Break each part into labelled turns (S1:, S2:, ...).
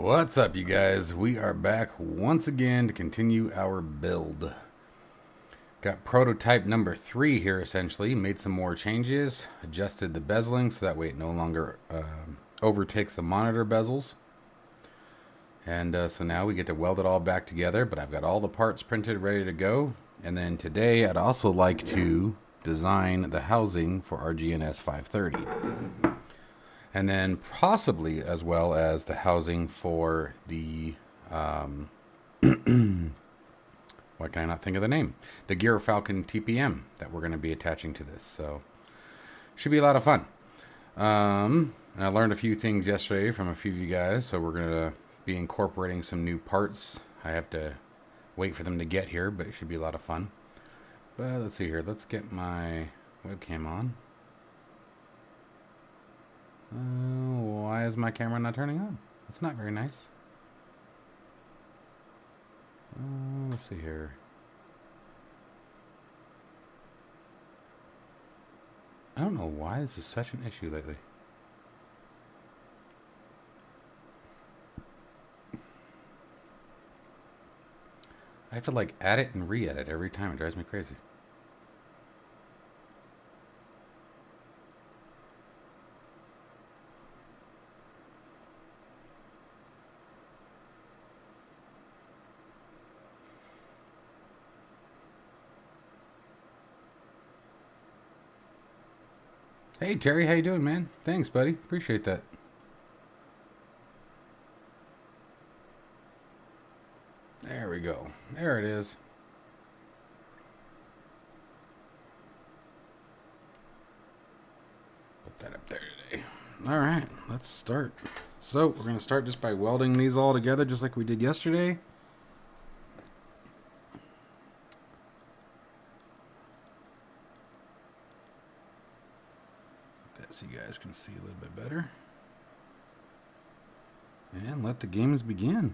S1: What's up, you guys? We are back once again to continue our build. Got prototype number 3 here, essentially. Made some more changes, adjusted the bezeling so that way it no longer overtakes the monitor bezels. And so now we get to weld it all back together, but I've got all the parts printed, ready to go. And then today I'd also like to design the housing for our GNS 530. And then possibly as well as the housing for the, why can I not think of the name? The Gear Falcon TPM that we're going to be attaching to this. So should be a lot of fun. And I learned a few things yesterday from a few of you guys. So we're going to be incorporating some new parts. I have to wait for them to get here, but it should be a lot of fun. But let's see here. Let's get my webcam on. Why is my camera not turning on? It's not very nice. Let's see here. I don't know why this is such an issue lately. I have to like add it and re-edit every time. It drives me crazy. Hey Terry, how you doing, man? Thanks, buddy. Appreciate that. There we go. There it is. Put that up there today. All right, let's start. So we're going to start just by welding these all together just like we did yesterday. So you guys can see a little bit better. And let the games begin.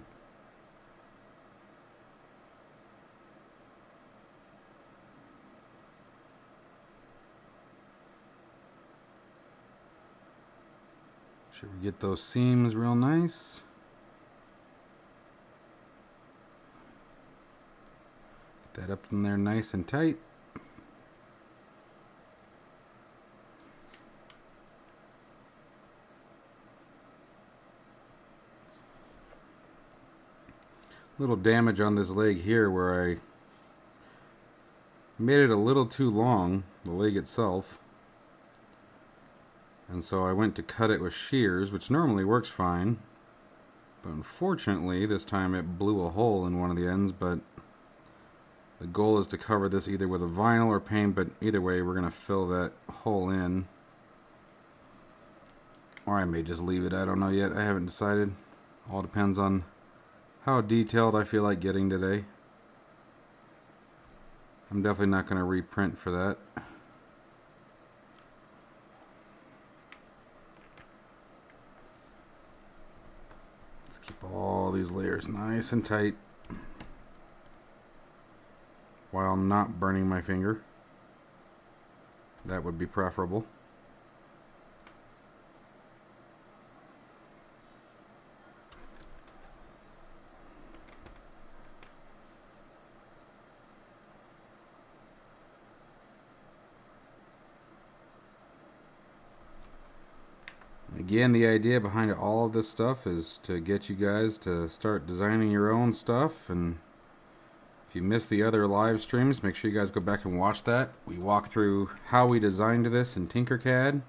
S1: Should we get those seams real nice? Get that up in there nice and tight. Little damage on this leg here where I made it a little too long, the leg itself, and so I went to cut it with shears, which normally works fine, but unfortunately this time it blew a hole in one of the ends. But the goal is to cover this either with a vinyl or paint, but either way we're going to fill that hole in, or I may just leave it. I don't know yet. I haven't decided. All depends on how detailed I feel like getting today. I'm definitely not going to reprint for that. Let's keep all these layers nice and tight while not burning my finger. That would be preferable. Again, the idea behind all of this stuff is to get you guys to start designing your own stuff. And if you missed the other live streams, make sure you guys go back and watch that. We walk through how we designed this in Tinkercad,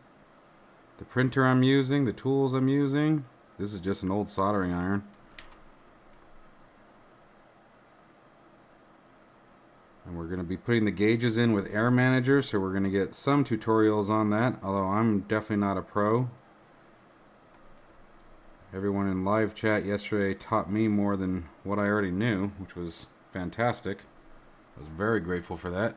S1: the printer I'm using, the tools I'm using. This is just an old soldering iron. And we're going to be putting the gauges in with Air Manager, so we're going to get some tutorials on that, although I'm definitely not a pro. Everyone in live chat yesterday taught me more than what I already knew, which was fantastic. I was very grateful for that.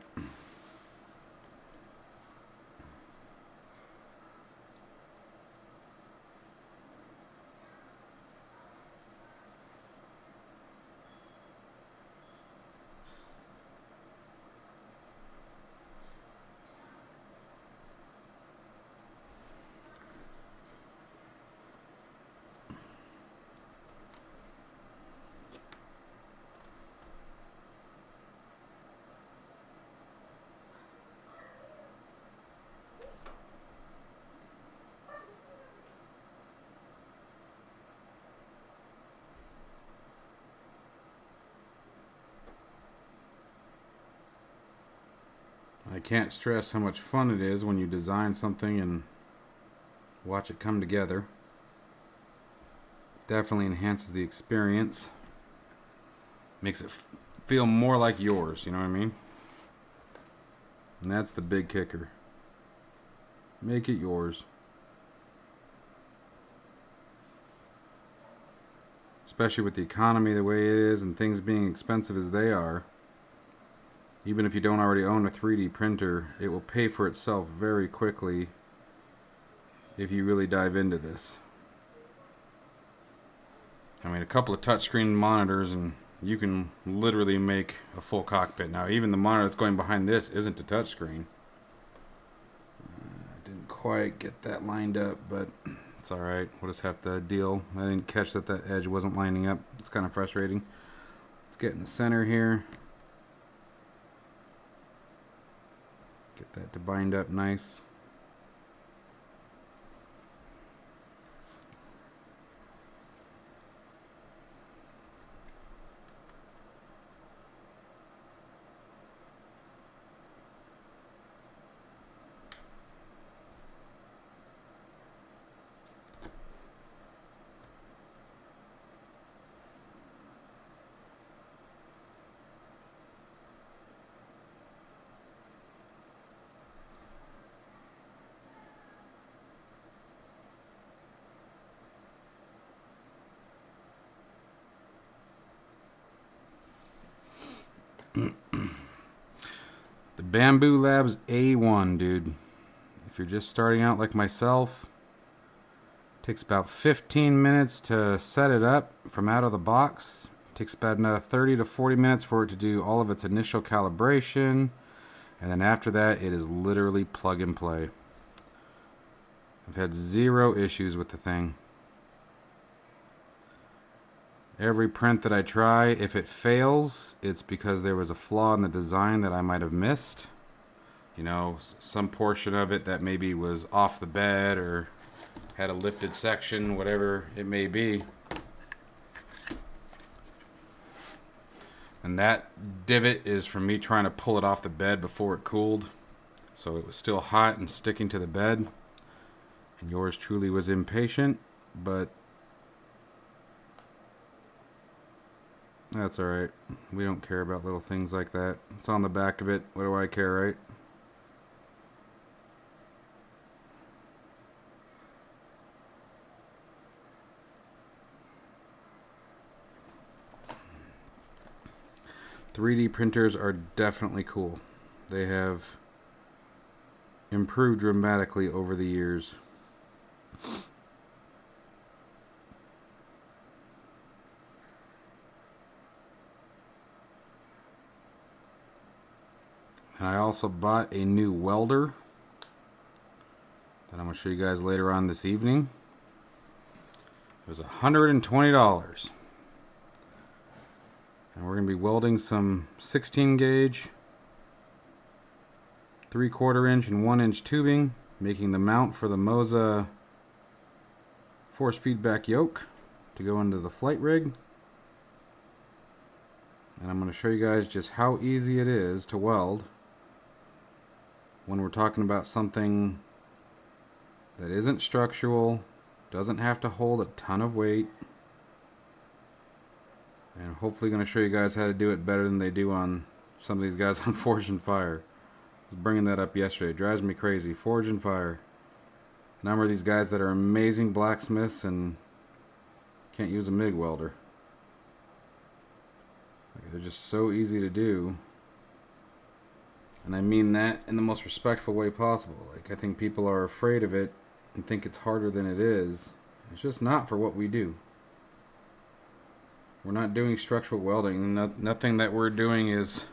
S1: I can't stress how much fun it is when you design something and watch it come together. Definitely enhances the experience. Makes it feel more like yours, you know what I mean? And that's the big kicker. Make it yours. Especially with the economy the way it is and things being expensive as they are. Even if you don't already own a 3D printer, it will pay for itself very quickly if you really dive into this. I mean, a couple of touchscreen monitors and you can literally make a full cockpit. Now, even the monitor that's going behind this isn't a touchscreen. I didn't quite get that lined up, but it's alright. We'll just have to deal. I didn't catch that edge wasn't lining up. It's kind of frustrating. Let's get in the center here. Get that to bind up nice. The Bamboo Labs A1, dude. If you're just starting out like myself, it takes about 15 minutes to set it up from out of the box. It takes about another 30 to 40 minutes for it to do all of its initial calibration. And then after that, it is literally plug and play. I've had zero issues with the thing. Every print that I try, if it fails, it's because there was a flaw in the design that I might have missed. You know, some portion of it that maybe was off the bed or had a lifted section, whatever it may be. And that divot is from me trying to pull it off the bed before it cooled. So it was still hot and sticking to the bed. And yours truly was impatient, but that's alright. We don't care about little things like that. It's on the back of it. What do I care, right? .3D printers are definitely cool. They have improved dramatically over the years. And I also bought a new welder that I'm going to show you guys later on this evening. It was $120. And we're going to be welding some 16 gauge, 3/4 inch and 1 inch tubing, making the mount for the Moza force feedback yoke to go into the flight rig. And I'm going to show you guys just how easy it is to weld when we're talking about something that isn't structural, doesn't have to hold a ton of weight, and hopefully going to show you guys how to do it better than they do on some of these guys on Forge and Fire. I was bringing that up yesterday. It drives me crazy. Forge and Fire. A number of these guys that are amazing blacksmiths and can't use a MIG welder. They're just so easy to do. And I mean that in the most respectful way possible. Like, I think people are afraid of it and think it's harder than it is. It's just not for what we do. We're not doing structural welding. Nothing that we're doing is...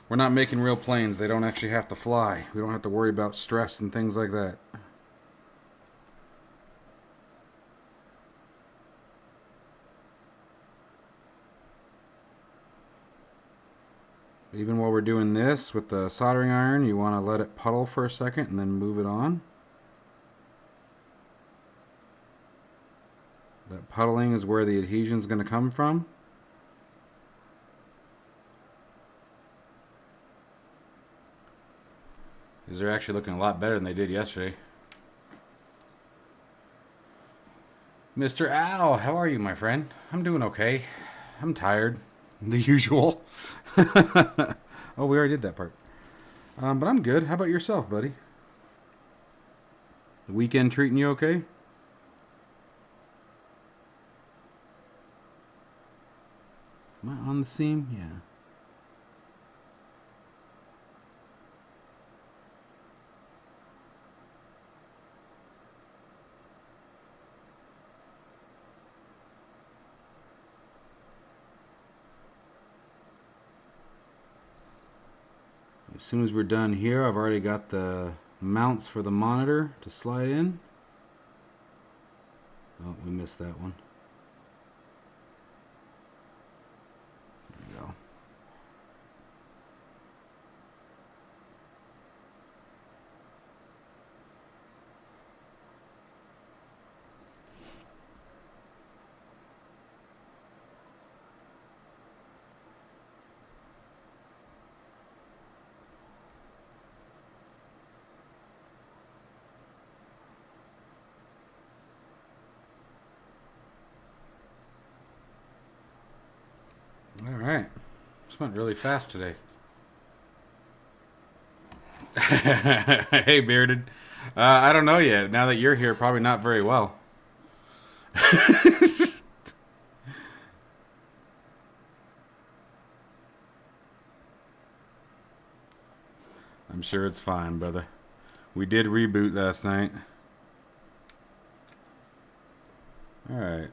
S1: We're not making real planes. They don't actually have to fly. We don't have to worry about stress and things like that. Even while we're doing this with the soldering iron, you want to let it puddle for a second and then move it on. That puddling is where the adhesion is going to come from. because they're actually looking a lot better than they did yesterday. Mr. Al, how are you, my friend? I'm doing okay. I'm tired. The usual. Oh, we already did that part. But I'm good. How about yourself, buddy? The weekend treating you okay? Am I on the seam? Yeah. As soon as we're done here, I've already got the mounts for the monitor to slide in. Oh, we missed that one. There we go. All right. This went really fast today. Hey, Bearded. I don't know yet. Now that you're here, probably not very well. I'm sure it's fine, brother. We did reboot last night. All right.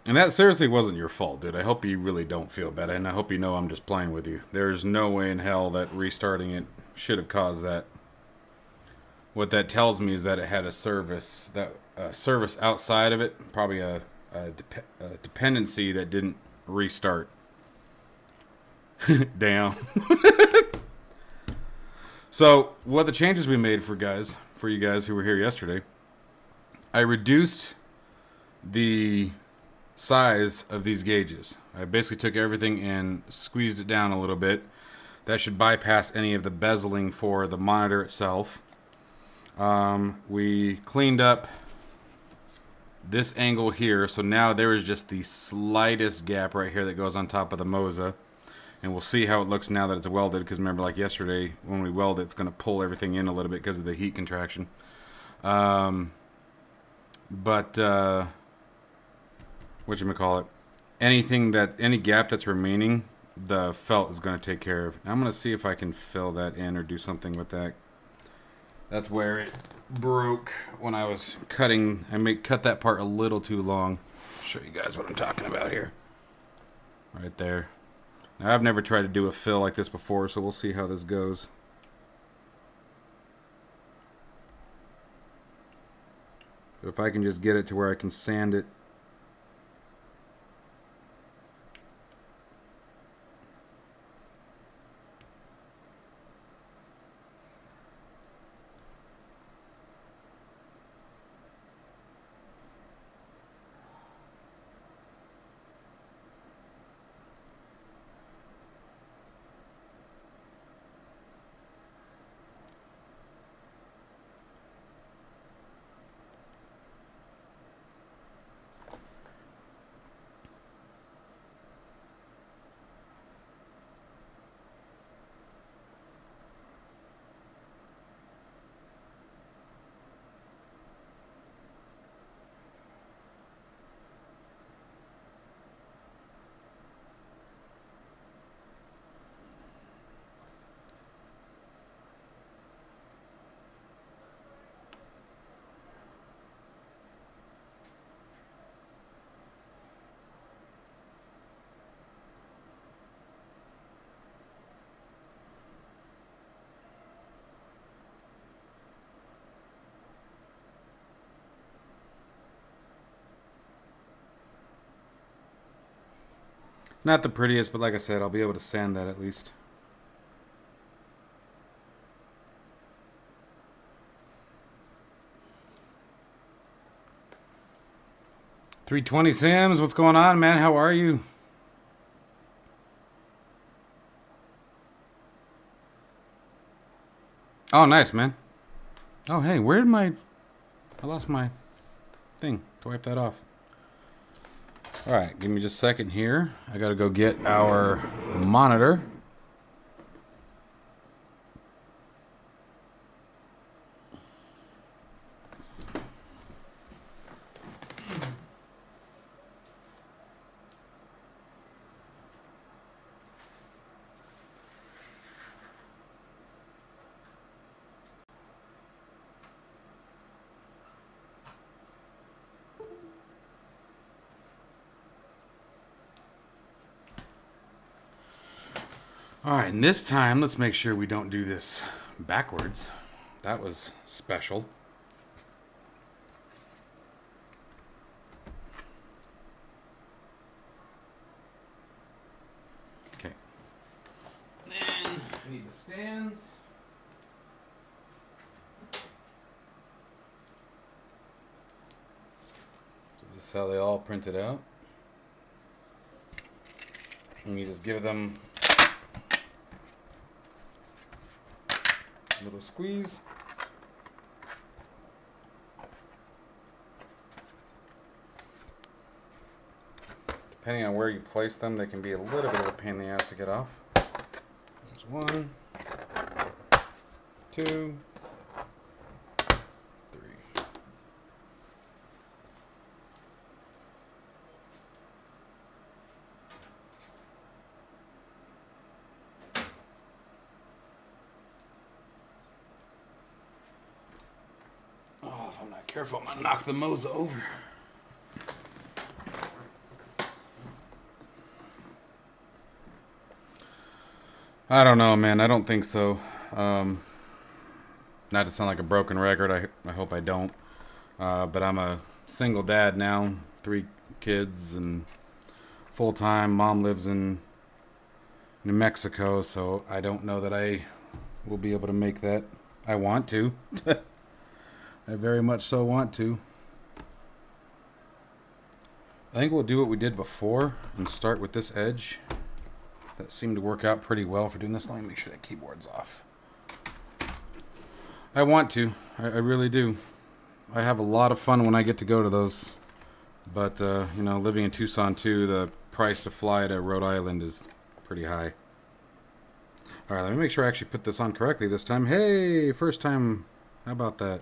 S1: And that seriously wasn't your fault, dude. I hope you really don't feel bad, and I hope you know I'm just playing with you. There's no way in hell that restarting it should have caused that. What that tells me is that it had a service outside of it, probably a dependency that didn't restart. Damn. So, what the changes we made for you guys who were here yesterday, I reduced the size of these gauges. I basically took everything and squeezed it down a little bit. That should bypass any of the bezeling for the monitor itself. We cleaned up this angle here, so now there is just the slightest gap right here that goes on top of the Moza. And we'll see how it looks now that it's welded, because remember, like yesterday, when we weld it, it's going to pull everything in a little bit because of the heat contraction. Whatchamacallit, any gap that's remaining, the felt is going to take care of. I'm going to see if I can fill that in or do something with that. That's where it broke when I was cutting. I cut that part a little too long. I'll show you guys what I'm talking about here. Right there. Now, I've never tried to do a fill like this before, so we'll see how this goes. But if I can just get it to where I can sand it. Not the prettiest, but like I said, I'll be able to sand that at least. $320 Sims, what's going on, man? How are you? Oh, nice, man. Oh, hey, where did my... I lost my thing to wipe that off. All right, give me just a second here. I got to go get our monitor. All right, and this time, let's make sure we don't do this backwards. That was special. Okay. Then I need the stands. So this is how they all printed out. And you just give them a little squeeze. Depending on where you place them, they can be a little bit of a pain in the ass to get off. There's 1, 2, 3. Oh, if I'm not careful, I'm gonna knock the Moza over. I don't know, man. I don't think so. Not to sound like a broken record. I hope I don't. But I'm a single dad now, 3 kids, and full-time. Mom lives in New Mexico, so I don't know that I will be able to make that. I want to. I very much so want to. I think we'll do what we did before and start with this edge. That seemed to work out pretty well for doing this. Let me make sure that keyboard's off. I want to. I really do. I have a lot of fun when I get to go to those. But, you know, living in Tucson too, the price to fly to Rhode Island is pretty high. All right, let me make sure I actually put this on correctly this time. Hey, first time. How about that?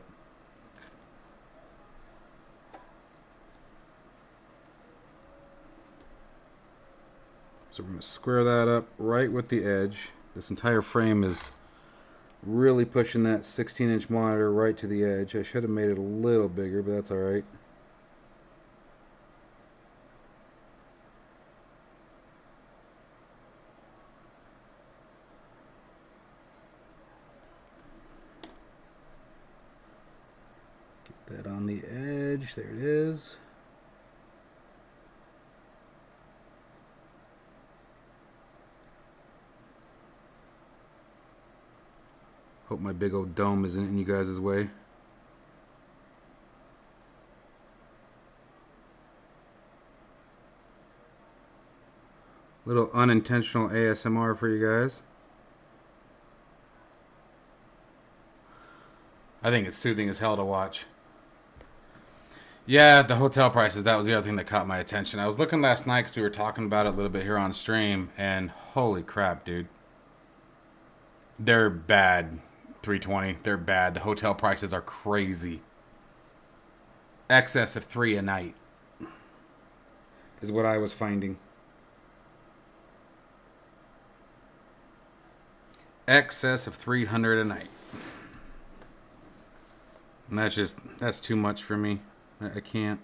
S1: So we're going to square that up right with the edge. This entire frame is really pushing that 16-inch monitor right to the edge. I should have made it a little bigger, but that's all right. Get that on the edge. There it is. Hope my big old dome isn't in you guys' way. Little unintentional ASMR for you guys. I think it's soothing as hell to watch. Yeah, the hotel prices, that was the other thing that caught my attention. I was looking last night because we were talking about it a little bit here on stream, and holy crap, dude. They're bad. 320, they're bad. The hotel prices are crazy. Excess of 3 a night is what I was finding. Excess of $300 a night. And that's too much for me. I can't.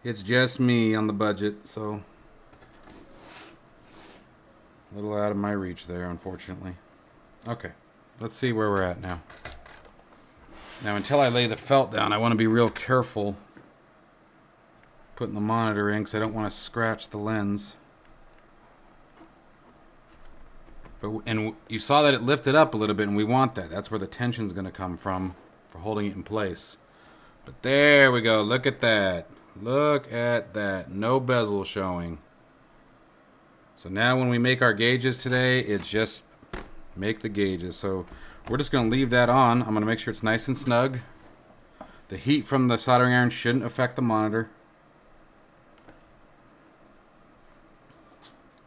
S1: It's just me on the budget, so a little out of my reach there, unfortunately. Okay. Let's see where we're at now. Now, until I lay the felt down, I want to be real careful putting the monitor in because I don't want to scratch the lens. And you saw that it lifted up a little bit, and we want that. That's where the tension's going to come from for holding it in place. But there we go. Look at that. Look at that. No bezel showing. So now when we make our gauges today, it's just make the gauges. So we're just going to leave that on. I'm going to make sure it's nice and snug. The heat from the soldering iron shouldn't affect the monitor.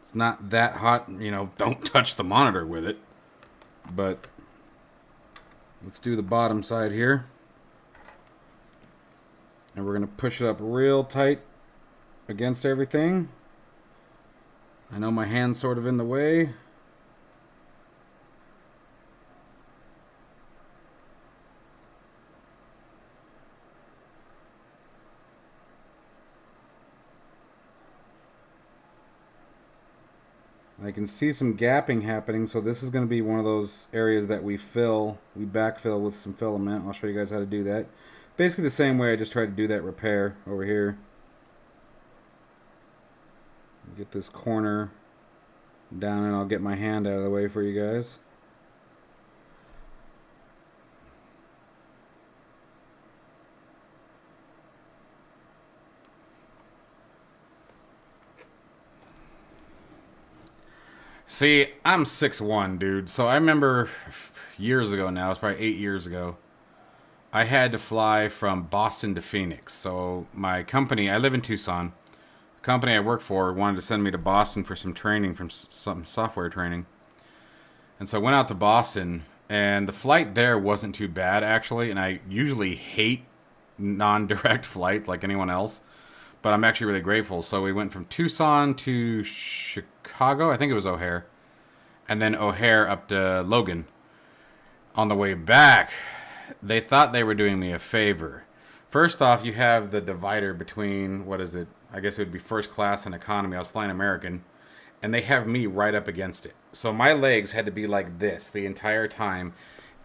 S1: It's not that hot, you know, don't touch the monitor with it. But let's do the bottom side here. And we're going to push it up real tight against everything. I know my hand's sort of in the way. I can see some gapping happening, so this is going to be one of those areas that we backfill with some filament. I'll show you guys how to do that. Basically the same way I just tried to do that repair over here. Get this corner down and I'll get my hand out of the way for you guys. See, I'm 6'1", dude. So I remember years ago now, it's probably 8 years ago, I had to fly from Boston to Phoenix. So my company, I live in Tucson. The company I work for wanted to send me to Boston for some training, some software training. And so I went out to Boston, and the flight there wasn't too bad, actually. And I usually hate non-direct flights like anyone else. But I'm actually really grateful. So we went from Tucson to Chicago. I think it was O'Hare. And then O'Hare up to Logan. On the way back, they thought they were doing me a favor. First off, you have the divider between, what is it? I guess it would be first class and economy. I was flying American. And they have me right up against it. So my legs had to be like this the entire time.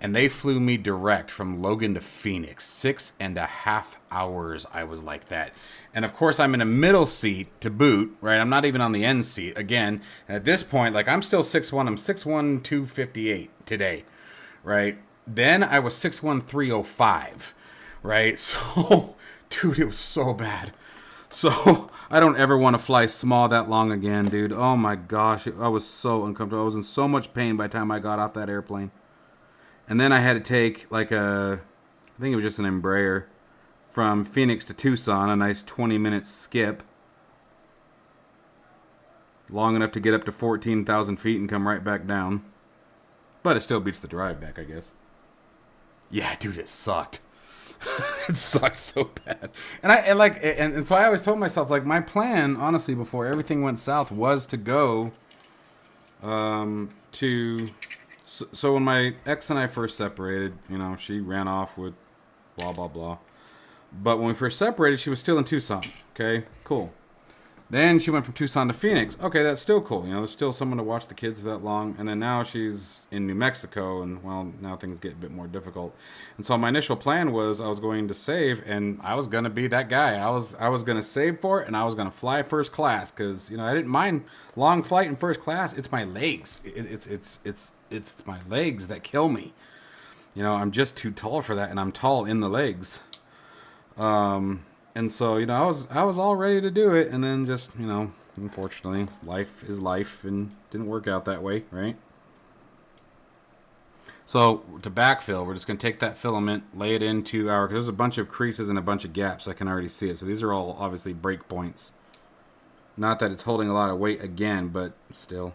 S1: And they flew me direct from Logan to Phoenix. 6.5 hours I was like that. And of course I'm in a middle seat to boot, right? I'm not even on the end seat again. And at this point, like I'm still 6'1". I'm 6'1", 258 today, right? Then I was 6'1", 305, right? So, dude, it was so bad. So I don't ever want to fly small that long again, dude. Oh my gosh, I was so uncomfortable. I was in so much pain by the time I got off that airplane. And then I had to take like I think it was just an Embraer from Phoenix to Tucson, a nice 20-minute skip. Long enough to get up to 14,000 feet and come right back down. But it still beats the drive back, I guess. Yeah, dude, it sucked. It sucked so bad. And so I always told myself, like, my plan, honestly, before everything went south was to go So when my ex and I first separated, you know, she ran off with blah, blah, blah. But when we first separated, she was still in Tucson. Okay, cool. Then she went from Tucson to Phoenix. Okay, that's still cool. You know, there's still someone to watch the kids for that long. And then now she's in New Mexico, and, well, now things get a bit more difficult. And so my initial plan was I was going to save, and I was going to be that guy. I was going to save for it, and I was going to fly first class because, you know, I didn't mind long flight in first class. It's my legs. It's my legs that kill me. You know, I'm just too tall for that, and I'm tall in the legs. And so, you know, I was all ready to do it, and then just, you know, unfortunately, life is life, and didn't work out that way, right? So, to backfill, we're just going to take that filament, lay it into our, because there's a bunch of creases and a bunch of gaps, I can already see it. So these are all obviously break points. Not that it's holding a lot of weight again, but still.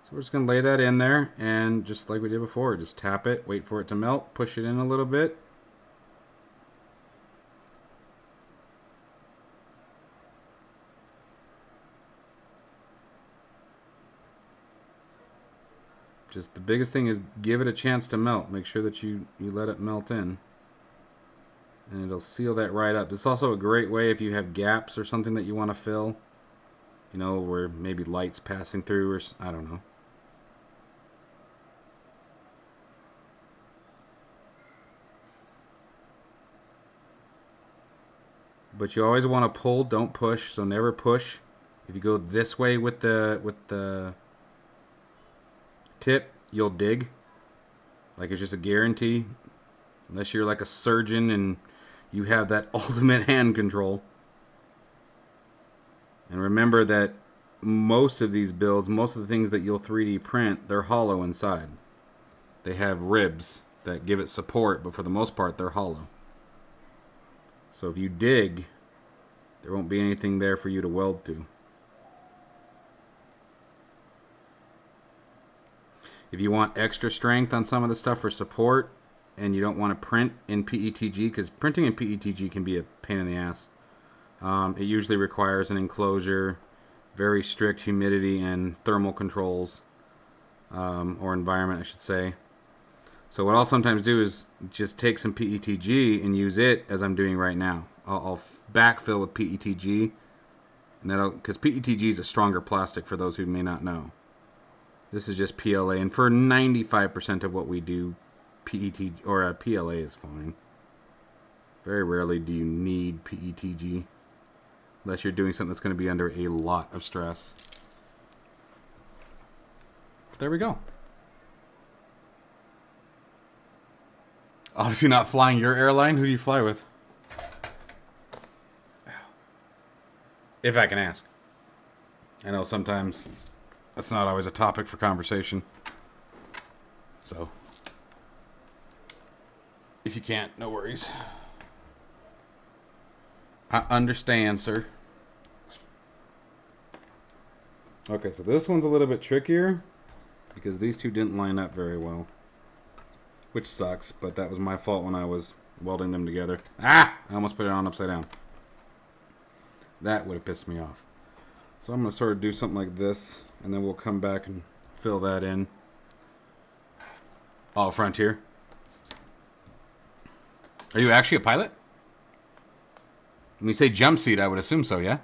S1: So we're just going to lay that in there, and just like we did before, just tap it, wait for it to melt, push it in a little bit. Just the biggest thing is give it a chance to melt. Make sure that you let it melt in. And it'll seal that right up. It's also a great way if you have gaps or something that you want to fill. You know, where maybe light's passing through or I don't know. But you always want to pull, don't push. So never push. If you go this way with the tip, you'll dig. Like it's just a guarantee. Unless you're like a surgeon and you have that ultimate hand control. And remember that most of these builds, most of the things that you'll 3D print, they're hollow inside. they have ribs that give it support, but for the most part, they're hollow. So if you dig, there won't be anything there for you to weld to. If you want extra strength on some of the stuff for support, and you don't want to print in PETG, because printing in PETG can be a pain in the ass. It usually requires an enclosure, very strict humidity and thermal controls, or environment, I should say. So what I'll sometimes do is just take some PETG and use it as I'm doing right now. I'll backfill with PETG, and because PETG is a stronger plastic for those who may not know. This is just PLA, and for 95% of what we do, PETG or PLA is fine. Very rarely do you need PETG unless you're doing something that's going to be under a lot of stress. But there we go. Obviously not flying your airline. Who do you fly with? If I can ask. I know sometimes that's not always a topic for conversation. So, if you can't, no worries. I understand, sir. Okay, so this one's a little bit trickier because these two didn't line up very well. Which sucks, but that was my fault when I was welding them together. Ah! I almost put it on upside down. That would have pissed me off. So I'm going to sort of do something like this, and then we'll come back and fill that in. All front here. Are you actually a pilot? When you say jump seat, I would assume so, yeah?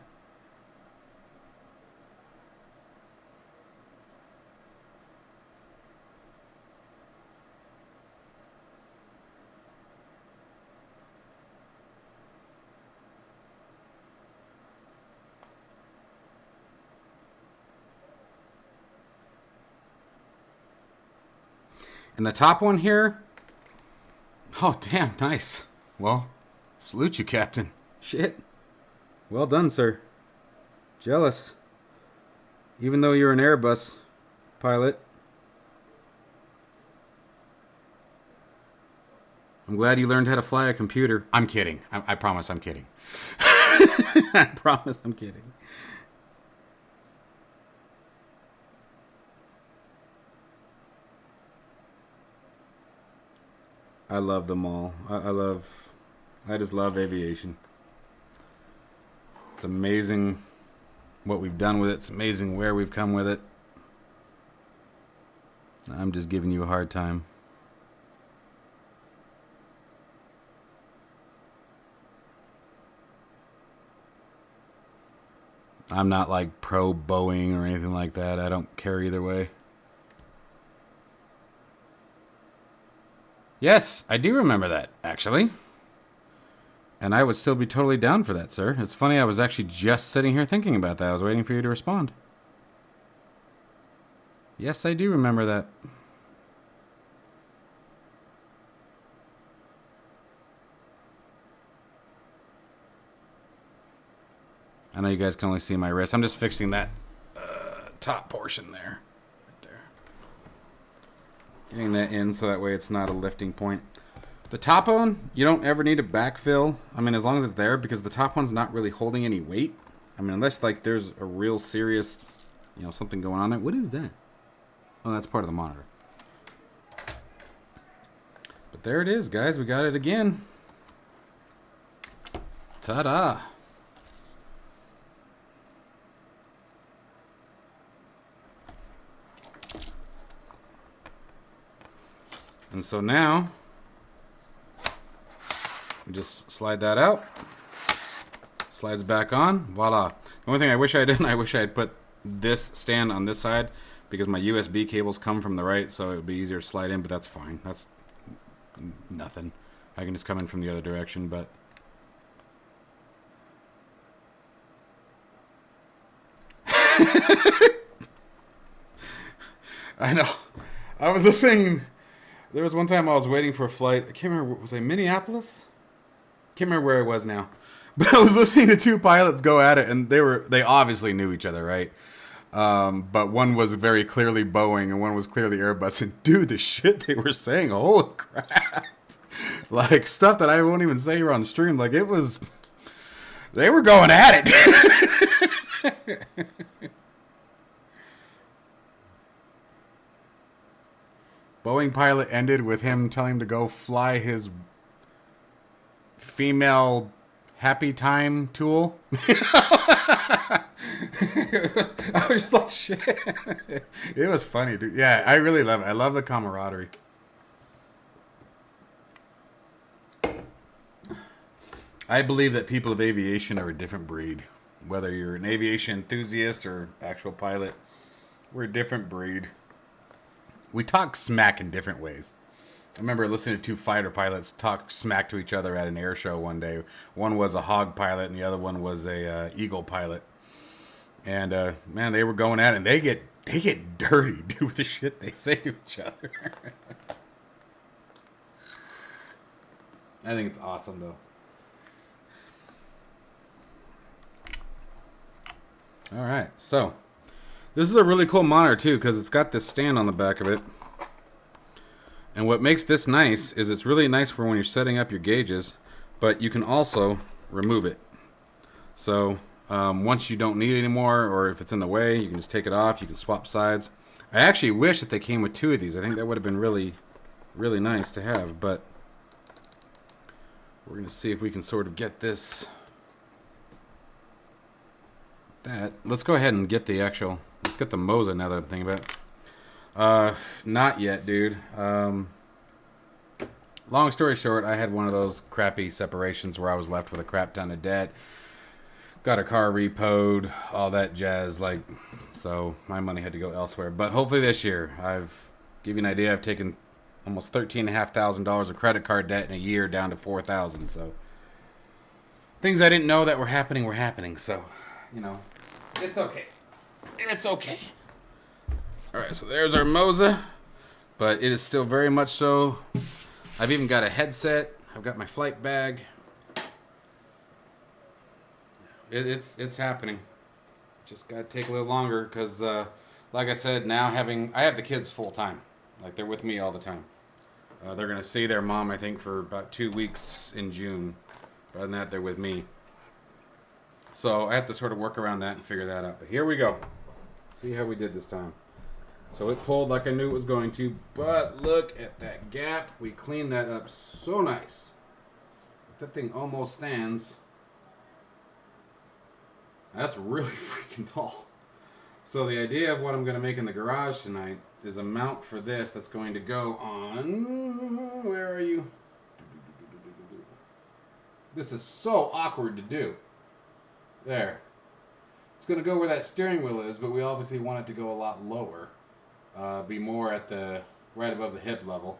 S1: And the top one here. Oh, damn, nice. Well, salute you, Captain. Shit. Well done, sir. Jealous. Even though you're an Airbus pilot. I'm glad you learned how to fly a computer. I'm kidding. I promise I'm kidding. I promise I'm kidding. I love them all. I just love aviation. It's amazing what we've done with it. It's amazing where we've come with it. I'm just giving you a hard time. I'm not like pro Boeing or anything like that. I don't care either way. Yes, I do remember that, actually. And I would still be totally down for that, sir. It's funny, I was actually just sitting here thinking about that. I was waiting for you to respond. Yes, I do remember that. I know you guys can only see my wrist. I'm just fixing that top portion there. Right there. Getting that in so that way it's not a lifting point. The top one, you don't ever need to backfill. I mean, as long as it's there, because the top one's not really holding any weight. I mean, unless like there's a real serious, something going on there. What is that? Oh, that's part of the monitor. But there it is, guys. We got it again. Ta-da! And so now, we just slide that out. Slides back on. Voila. The only thing I wish I didn't, I wish I had put this stand on this side because my USB cables come from the right, so it would be easier to slide in, but that's fine. That's nothing. I can just come in from the other direction, but... I know. I was just saying... There was one time I was waiting for a flight. I can't remember. Was I Minneapolis? Can't remember where I was now. But I was listening to two pilots go at it, and they obviously knew each other, right? But one was very clearly Boeing and one was clearly Airbus. And dude, the shit they were saying, holy crap. Like stuff that I won't even say here on stream. Like it was, they were going at it. Boeing pilot ended with him telling him to go fly his female happy time tool. I was just like, shit. It was funny, dude. Yeah, I really love it. I love the camaraderie. I believe that people of aviation are a different breed. Whether you're an aviation enthusiast or actual pilot, we're a different breed. We talk smack in different ways. I remember listening to two fighter pilots talk smack to each other at an air show one day. One was a hog pilot and the other one was a eagle pilot. And man, they were going at it and they get dirty, dude, with the shit they say to each other. I think it's awesome though. All right, so this is a really cool monitor too because it's got this stand on the back of it. And what makes this nice is it's really nice for when you're setting up your gauges, but you can also remove it. So once you don't need it anymore, or if it's in the way, you can just take it off. You can swap sides. I actually wish that they came with two of these. I think that would have been really, really nice to have, but we're going to see if we can sort of get this. Let's go ahead and get the actual, let's get the Moza now that I'm thinking about it. Not yet, dude. Long story short, I had one of those crappy separations where I was left with a crap ton of debt. Got a car repoed, all that jazz, like, so my money had to go elsewhere. But hopefully this year, give you an idea, I've taken almost $13,500 of credit card debt in a year down to $4,000. So things I didn't know that were happening. So, you know, it's okay. It's okay. All right, so there's our Moza, but it is still very much so. I've even got a headset. I've got my flight bag. It's happening. Just got to take a little longer because, like I said, now I have the kids full time. Like they're with me all the time. They're gonna see their mom, I think, for about 2 weeks in June. Other than that, they're with me. So I have to sort of work around that and figure that out. But here we go. See how we did this time. So it pulled like I knew it was going to, but look at that gap. We cleaned that up so nice. That thing almost stands. That's really freaking tall. So the idea of what I'm going to make in the garage tonight is a mount for this that's going to go on... Where are you? This is so awkward to do. There. It's going to go where that steering wheel is, but we obviously want it to go a lot lower. Be more at the right above the hip level.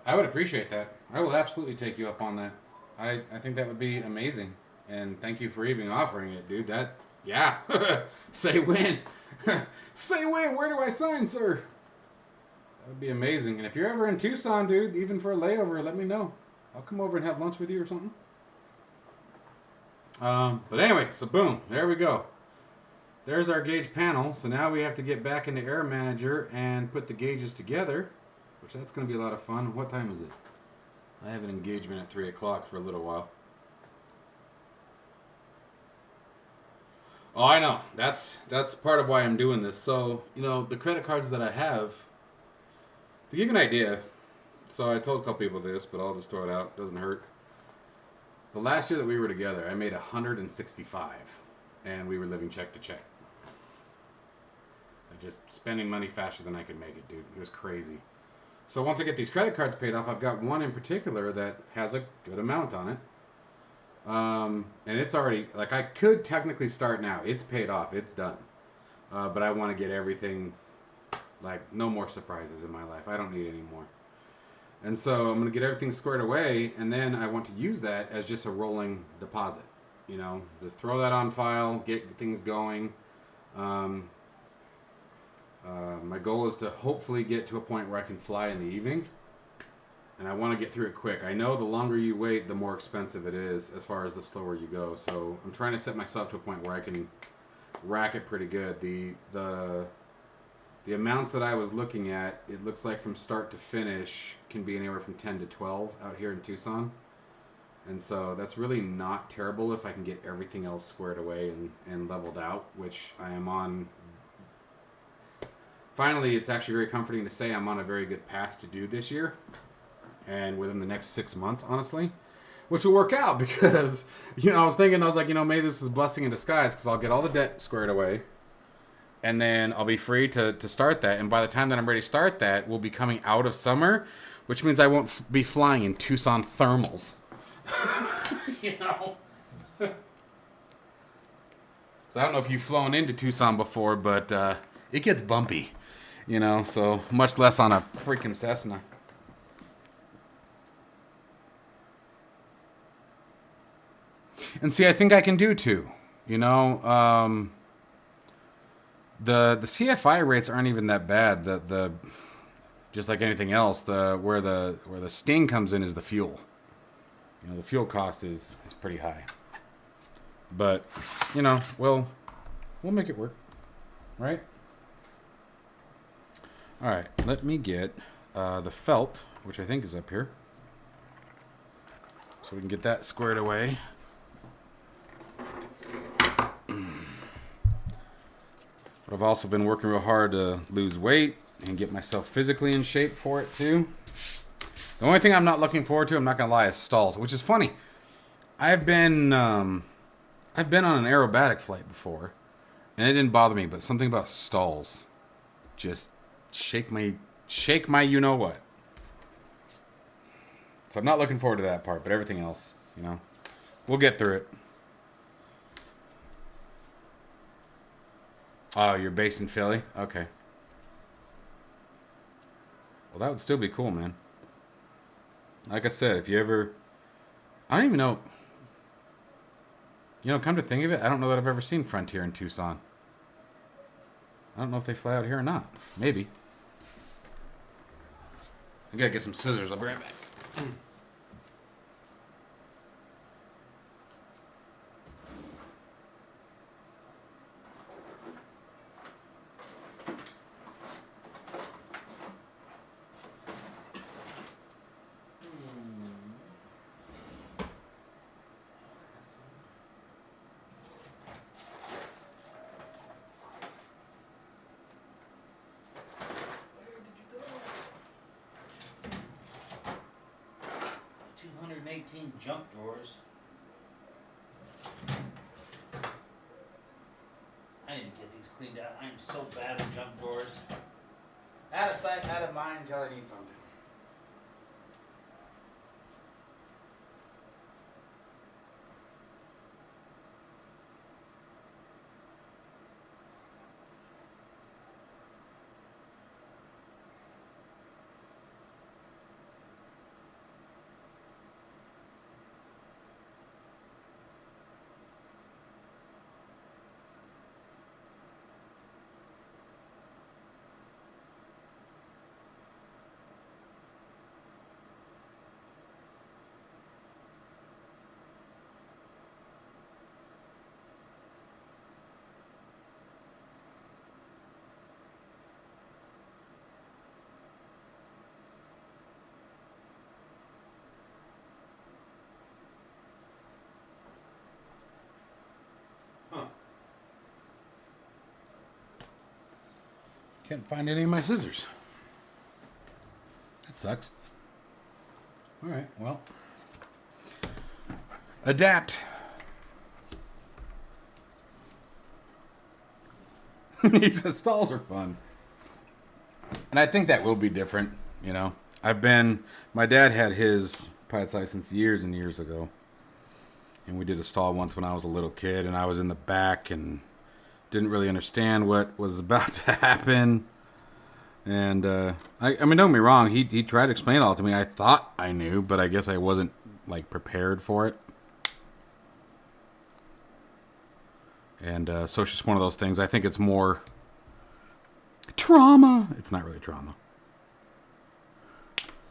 S1: I would appreciate that. I will absolutely take you up on that. I think that would be amazing. And thank you for even offering it, dude. That, yeah. Say when. Say when. Where do I sign, sir? That would be amazing. And if you're ever in Tucson, dude, even for a layover, let me know. I'll come over and have lunch with you or something. But anyway, so boom, there we go. There's our gauge panel. So now we have to get back into Air Manager and put the gauges together, which that's going to be a lot of fun. What time is it? I have an engagement at 3 o'clock for a little while. Oh, I know. That's part of why I'm doing this. So, you know, the credit cards that I have, to give you an idea, so I told a couple people this, but I'll just throw it out. It doesn't hurt. The last year that we were together, I made $165, and we were living check to check. Just spending money faster than I could make it, dude. It was crazy. So once I get these credit cards paid off, I've got one in particular that has a good amount on it. And it's already, like, I could technically start now. It's paid off. It's done. But I want to get everything, like, no more surprises in my life. I don't need any more. And so I'm going to get everything squared away, and then I want to use that as just a rolling deposit. You know, just throw that on file, get things going. My goal is to hopefully get to a point where I can fly in the evening. And I want to get through it quick. I know the longer you wait, the more expensive it is as far as the slower you go. So I'm trying to set myself to a point where I can rack it pretty good. The amounts that I was looking at, it looks like from start to finish can be anywhere from 10 to 12 out here in Tucson. And so that's really not terrible if I can get everything else squared away and leveled out, which I am on. Finally, it's actually very comforting to say I'm on a very good path to do this year. And within the next 6 months, honestly. Which will work out because, I was like, maybe this is a blessing in disguise because I'll get all the debt squared away. And then I'll be free to start that. And by the time that I'm ready to start that, we'll be coming out of summer, which means I won't be flying in Tucson thermals. So I don't know if you've flown into Tucson before, but it gets bumpy, so much less on a freaking Cessna. And see, I think I can do too, The CFI rates aren't even that bad. The just like anything else, where the sting comes in is the fuel. The fuel cost is pretty high. But we'll make it work, right? All right, let me get the felt, which I think is up here, so we can get that squared away. But I've also been working real hard to lose weight and get myself physically in shape for it too. The only thing I'm not looking forward to, I'm not gonna lie, is stalls, which is funny. I've been on an aerobatic flight before, and it didn't bother me, but something about stalls just shake my you know what. So I'm not looking forward to that part, but everything else, we'll get through it. Oh, you're based in Philly? Okay. Well, that would still be cool, man. Like I said, if you ever... I don't even know... come to think of it, I don't know that I've ever seen Frontier in Tucson. I don't know if they fly out here or not. Maybe. I gotta get some scissors. I'll be right back.
S2: 218 junk drawers. I need to get these cleaned out. I am so bad at junk drawers.
S1: Out of sight, out of mind until I need something. Can't find any of my scissors. That sucks. All right, well. Adapt. He says stalls are fun. And I think that will be different, you know. My dad had his pilot's license years and years ago. And we did a stall once when I was a little kid, and I was in the back and didn't really understand what was about to happen. And I mean, don't get me wrong, he tried to explain it all to me. I thought I knew, but I guess I wasn't like prepared for it. And so it's just one of those things. I think it's more trauma. It's not really trauma.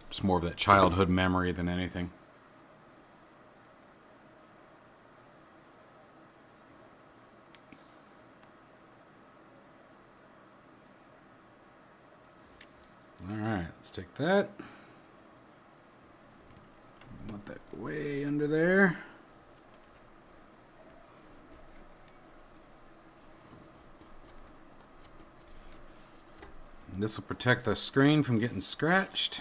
S1: Just more of that childhood memory than anything. Alright, let's take that. Want that way under there. This will protect the screen from getting scratched.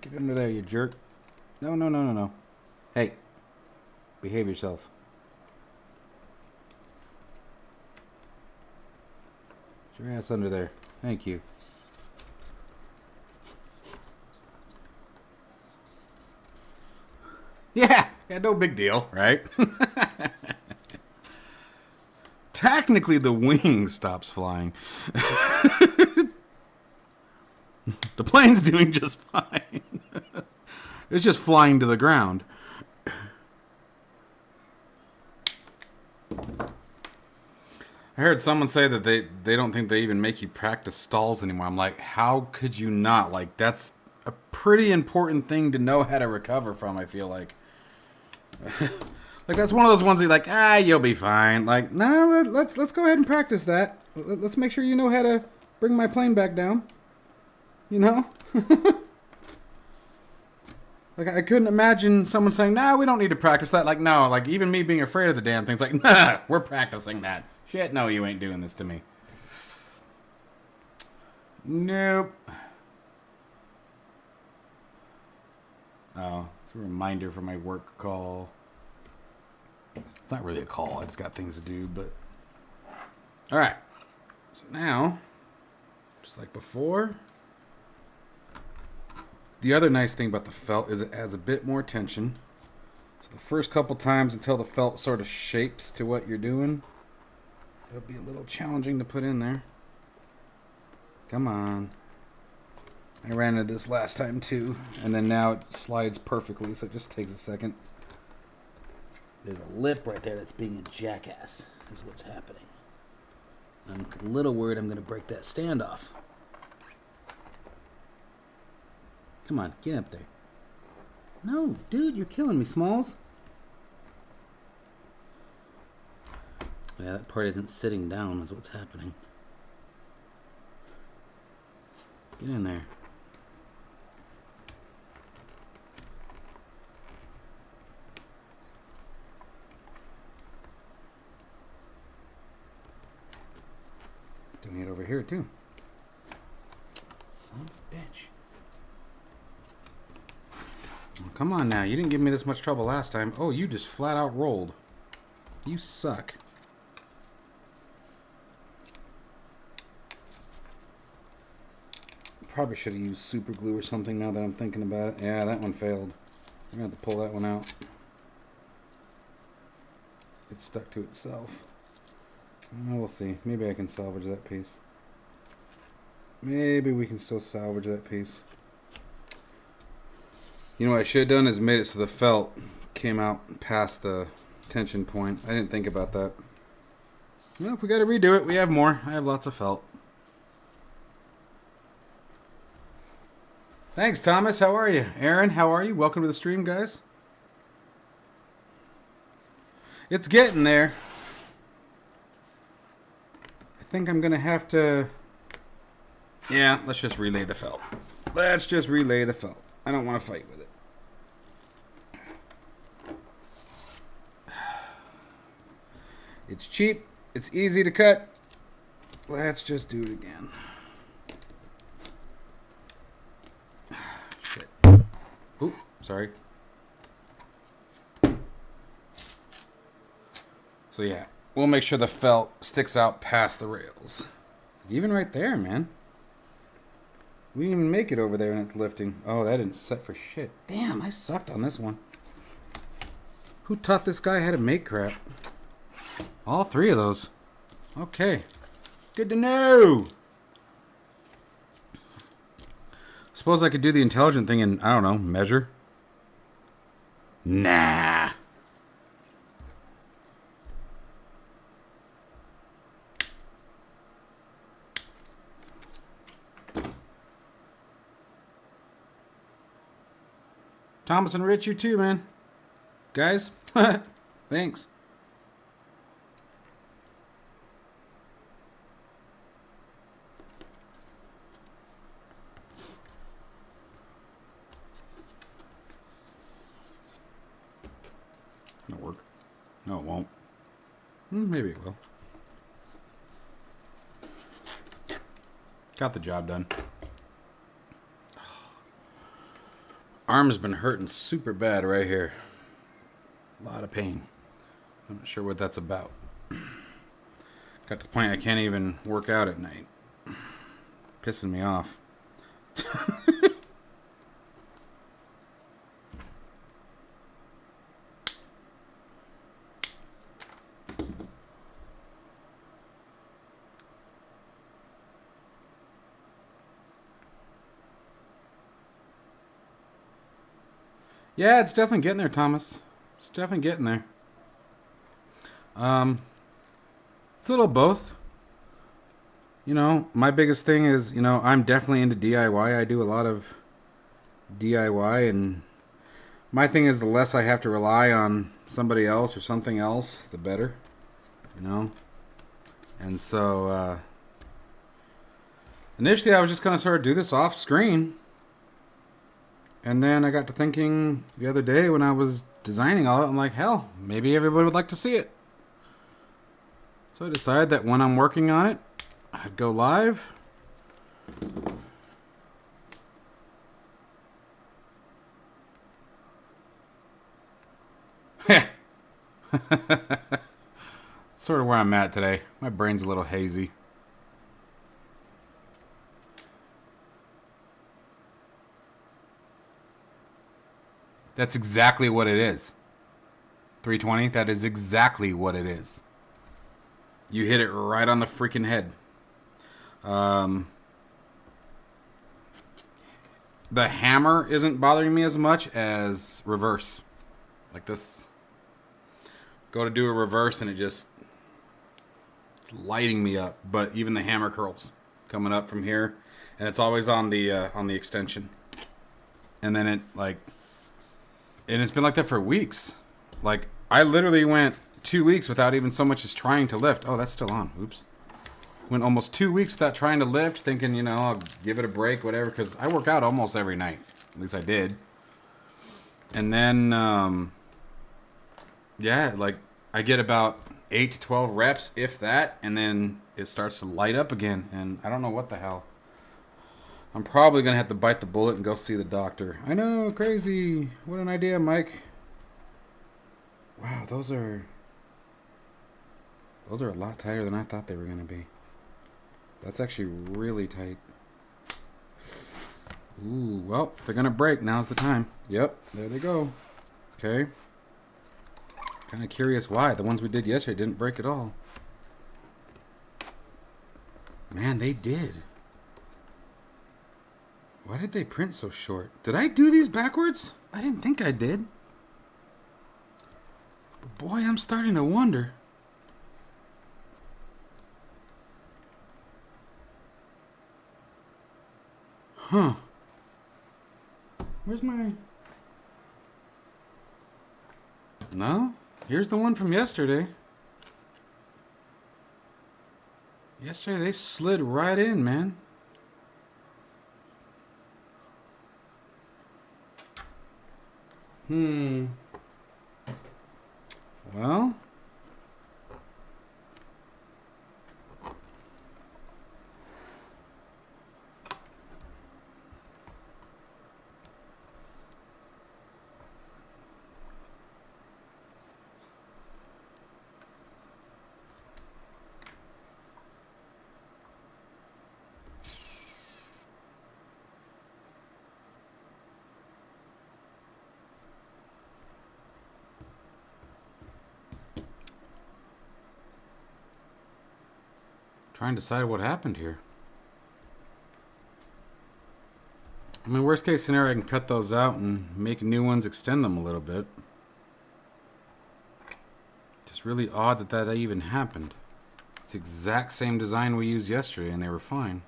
S1: Get under there, you jerk. No, no, no, no, no. Hey, behave yourself. Get your ass under there. Thank you. Yeah, no big deal, right? Technically, the wing stops flying. The plane's doing just fine. It's just flying to the ground. I heard someone say that they don't think they even make you practice stalls anymore. I'm like, how could you not? Like, that's a pretty important thing to know how to recover from, I feel like. Like, that's one of those ones that you're like, you'll be fine. Like, no, let's go ahead and practice that. Let's make sure you know how to bring my plane back down. You know? Like, I couldn't imagine someone saying, no, we don't need to practice that. Like, no, like, even me being afraid of the damn thing's like, nah, we're practicing that. Shit, no, you ain't doing this to me. Nope. Oh, it's a reminder for my work call. It's not really a call. I just got things to do, but... All right. So now, just like before... The other nice thing about the felt is it adds a bit more tension. So the first couple times until the felt sort of shapes to what you're doing, it'll be a little challenging to put in there. Come on. I ran into this last time too, and then now it slides perfectly, so it just takes a second.
S2: There's a lip right there that's being a jackass, is what's happening. I'm a little worried I'm going to break that stand off. Come on, get up there. No, dude, you're killing me, Smalls. Yeah, that part isn't sitting down is what's happening. Get in there.
S1: Doing it over here, too. Son of a bitch. Oh, come on now. You didn't give me this much trouble last time. Oh, you just flat out rolled. You suck. Probably should have used super glue or something now that I'm thinking about it. Yeah, that one failed. I'm going to have to pull that one out. It stuck to itself. We'll see. Maybe I can salvage that piece. Maybe we can still salvage that piece. You know what I should have done is made it so the felt came out past the tension point. I didn't think about that. Well, if we got to redo it, we have more. I have lots of felt. Thanks, Thomas. How are you? Aaron, how are you? Welcome to the stream, guys. It's getting there. I think I'm going to have to... Yeah, let's just relay the felt. Let's just relay the felt. I don't want to fight with it. It's cheap. It's easy to cut. Let's just do it again. Shit. Oop, sorry. So yeah, we'll make sure the felt sticks out past the rails. Even right there, man. We didn't even make it over there and it's lifting. Oh, that didn't set for shit. Damn, I sucked on this one. Who taught this guy how to make crap? All three of those. Okay. Good to know. Suppose I could do the intelligent thing and, I don't know, measure? Nah. Thomas and Rich, you too, man. Guys, thanks. It'll work. No, it won't. Maybe it will. Got the job done. Arm's been hurting super bad right here. A lot of pain. I'm not sure what that's about. Got to the point I can't even work out at night. Pissing me off. Yeah, it's definitely getting there, Thomas. It's definitely getting there. It's a little both. You know, my biggest thing is, you know, I'm definitely into DIY. I do a lot of DIY, and my thing is the less I have to rely on somebody else or something else, the better. You know? And so, initially I was just going to sort of do this off screen. And then I got to thinking the other day when I was designing all of it, I'm like, hell, maybe everybody would like to see it. So I decided that when I'm working on it, I'd go live. Sort of where I'm at today. My brain's a little hazy. That's exactly what it is. 320, that is exactly what it is. You hit it right on the freaking head. The hammer isn't bothering me as much as reverse. Like this. Go to do a reverse and it's lighting me up. But even the hammer curls coming up from here. And it's always on the extension. And then and it's been like that for weeks. Like, I literally went 2 weeks without even so much as trying to lift. Oh, that's still on. Oops. Went almost 2 weeks without trying to lift, thinking, you know, I'll give it a break, whatever, because I work out almost every night. At least I did. And then, yeah, like, I get about 8 to 12 reps, if that, and then it starts to light up again, and I don't know what the hell. I'm probably going to have to bite the bullet and go see the doctor. I know, crazy. What an idea, Mike. Wow, those are a lot tighter than I thought they were going to be. That's actually really tight. Ooh, well, if they're going to break, now's the time. Yep, there they go. Okay. Kind of curious why. The ones we did yesterday didn't break at all. Man, they did. Why did they print so short? Did I do these backwards? I didn't think I did. But boy, I'm starting to wonder. Huh. Where's my... No? Here's the one from yesterday. Yesterday they slid right in, man. Well... Trying to decide what happened here. I mean, worst case scenario, I can cut those out and make new ones, extend them a little bit. Just really odd that that even happened. It's the exact same design we used yesterday and they were fine.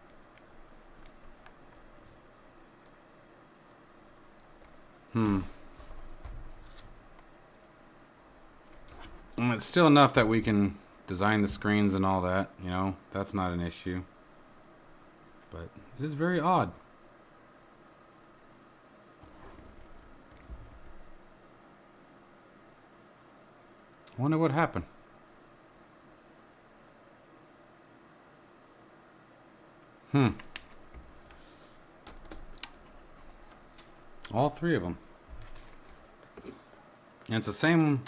S1: And it's still enough that we can design the screens and all that, you know, that's not an issue. But it is very odd. I wonder what happened. All three of them. And it's the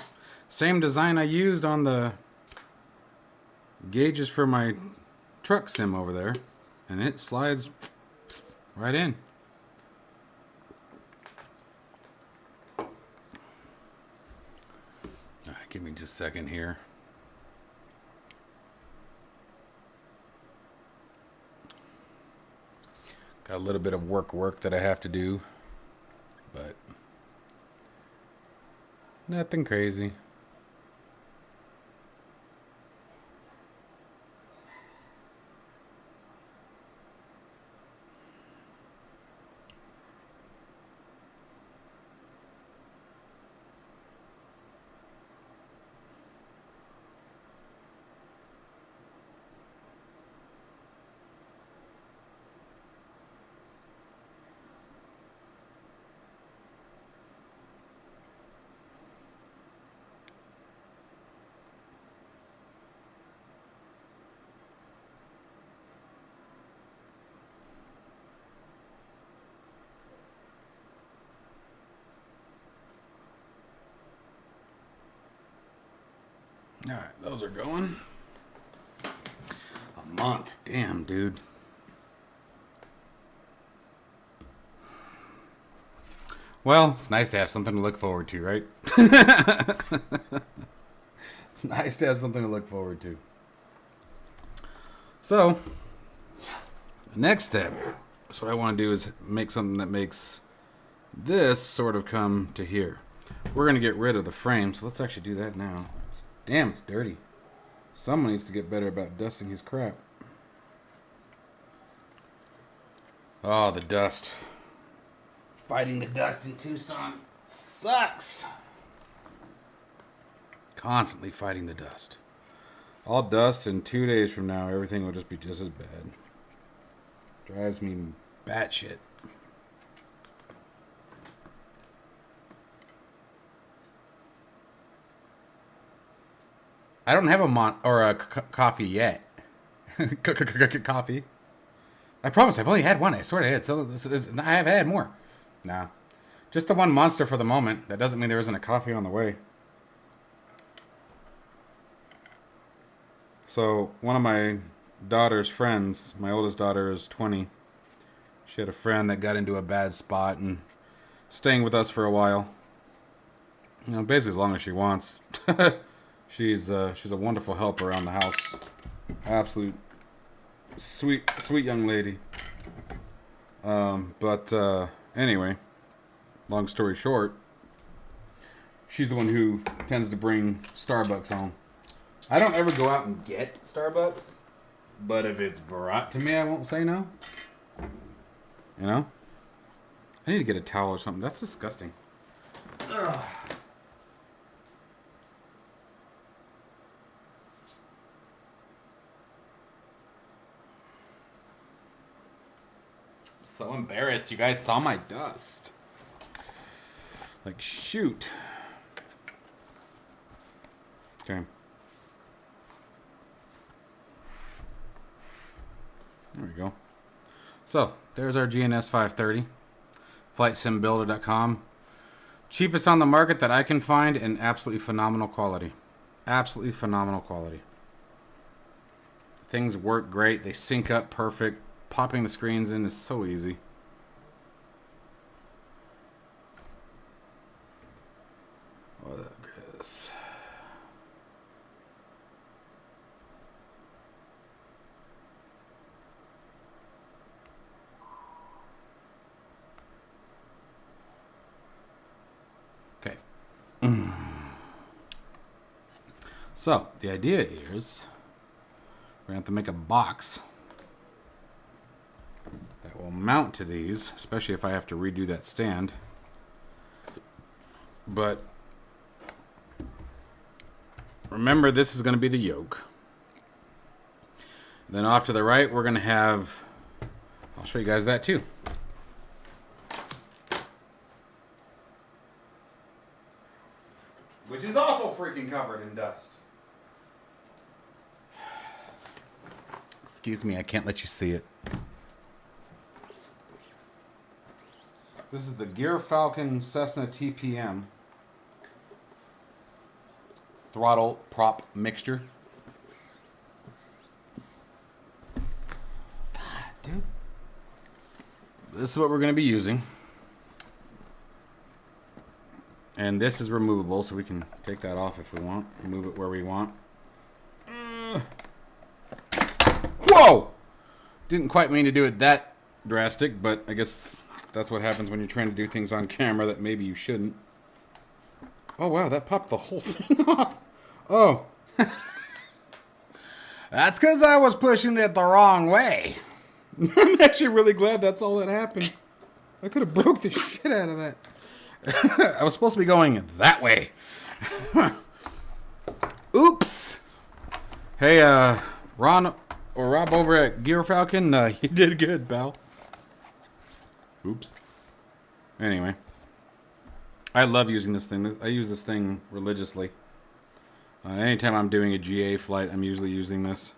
S1: same design I used on the gauges for my truck sim over there. And it slides right in. Alright, give me just a second here. Got a little bit of work that I have to do, but nothing crazy. Alright, those are going. A month. Damn, dude. Well, it's nice to have something to look forward to, right? It's nice to have something to look forward to. So, the next step, so what I want to do is make something that makes this sort of come to here. We're going to get rid of the frame, so let's actually do that now. Damn, it's dirty. Someone needs to get better about dusting his crap. Oh, the dust.
S2: Fighting the dust in Tucson sucks.
S1: Constantly fighting the dust. All dust, and 2 days from now, everything will just be just as bad. Drives me batshit. I don't have a coffee yet. Coffee. I promise, I've only had one. I swear to God. So I have had more. Nah, just the one monster for the moment. That doesn't mean there isn't a coffee on the way. So one of my daughter's friends, my oldest daughter is 20. She had a friend that got into a bad spot and staying with us for a while. You know, basically as long as she wants. She's a wonderful help around the house. Absolute sweet young lady. Anyway, long story short, she's the one who tends to bring Starbucks home. I don't ever go out and get Starbucks, but if it's brought to me, I won't say no. You know? I need to get a towel or something. That's disgusting. Ugh. So embarrassed. You guys saw my dust. Like, shoot. Okay. There we go. So, there's our GNS 530. FlightSimBuilder.com. Cheapest on the market that I can find, and absolutely phenomenal quality. Absolutely phenomenal quality. Things work great. They sync up perfect. Popping the screens in is so easy. What is... Okay. So, the idea is we're going to have to make a box that will mount to these, especially if I have to redo that stand. But remember, this is going to be the yoke. Then off to the right, we're going to have, I'll show you guys that too. Which is also freaking covered in dust. Excuse me, I can't let you see it. This is the Gear Falcon Cessna TPM throttle prop mixture. God, dude. This is what we're going to be using. And this is removable, so we can take that off if we want. Move it where we want. Whoa! Didn't quite mean to do it that drastic, but I guess that's what happens when you're trying to do things on camera that maybe you shouldn't. Oh, wow, that popped the whole thing off. Oh. That's because I was pushing it the wrong way. I'm actually really glad that's all that happened. I could have broke the shit out of that. I was supposed to be going that way. Oops. Hey, Ron or Rob over at Gear Falcon, you did good, pal. Oops. Anyway. I love using this thing. I use this thing religiously. Anytime I'm doing a GA flight, I'm usually using this.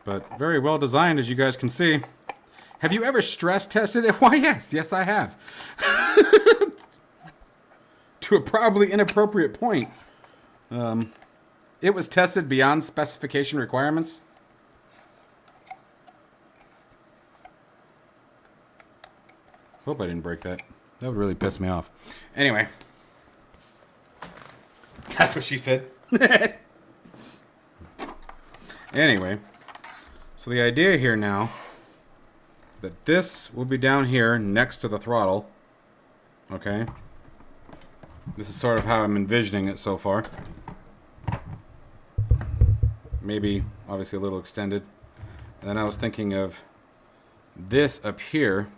S1: But very well designed, as you guys can see. Have you ever stress tested it? Why, yes. Yes, I have. To a probably inappropriate point. It was tested beyond specification requirements. Hope I didn't break that. That would really piss me off. Anyway. That's what she said. Anyway. So the idea here now, that this will be down here next to the throttle. Okay. This is sort of how I'm envisioning it so far. Maybe, obviously, a little extended. Then I was thinking of this up here.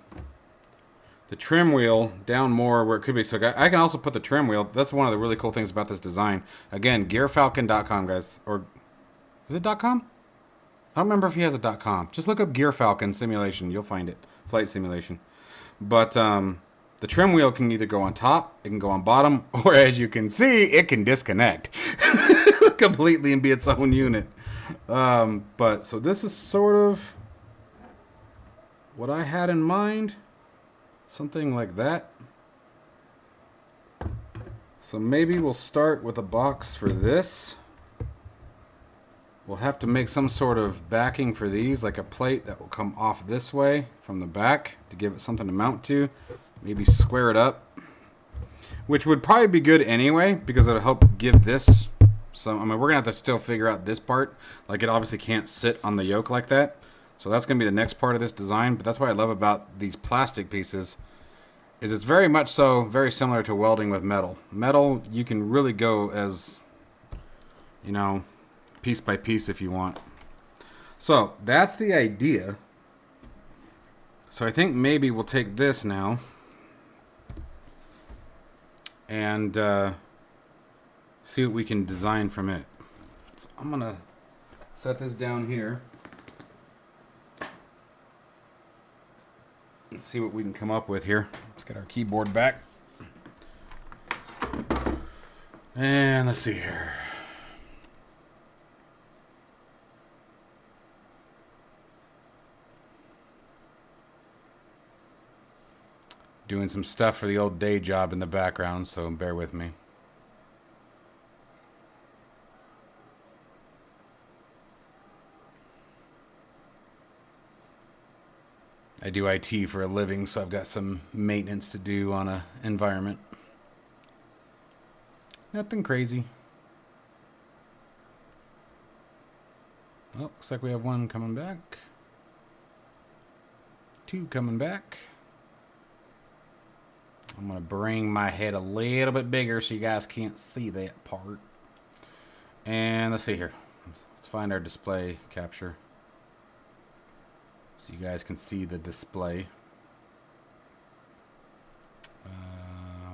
S1: The trim wheel down more where it could be. So I can also put the trim wheel. That's one of the really cool things about this design. Again, gearfalcon.com, guys. Or is it .com? I don't remember if he has a .com. Just look up Gear Falcon simulation. You'll find it. Flight simulation. But the trim wheel can either go on top, it can go on bottom, or as you can see, it can disconnect completely and be its own unit. But so this is sort of what I had in mind. Something like that. So maybe we'll start with a box for this. We'll have to make some sort of backing for these, like a plate that will come off this way from the back to give it something to mount to. Maybe square it up, which would probably be good anyway because it'll help give this some. I mean, we're gonna have to still figure out this part. Like, it obviously can't sit on the yoke like that. So that's gonna be the next part of this design. But that's what I love about these plastic pieces. Is it's very much so very similar to welding with metal. Metal, you can really go as, you know, piece by piece if you want. So that's the idea. So I think maybe we'll take this now and see what we can design from it. So I'm gonna set this down here and see what we can come up with here. Let's get our keyboard back. And let's see here. Doing some stuff for the old day job in the background, so bear with me. I do IT for a living, so I've got some maintenance to do on an environment. Nothing crazy. Oh, looks like we have one coming back. Two coming back. I'm going to bring my head a little bit bigger so you guys can't see that part. And let's see here. Let's find our display capture so you guys can see the display.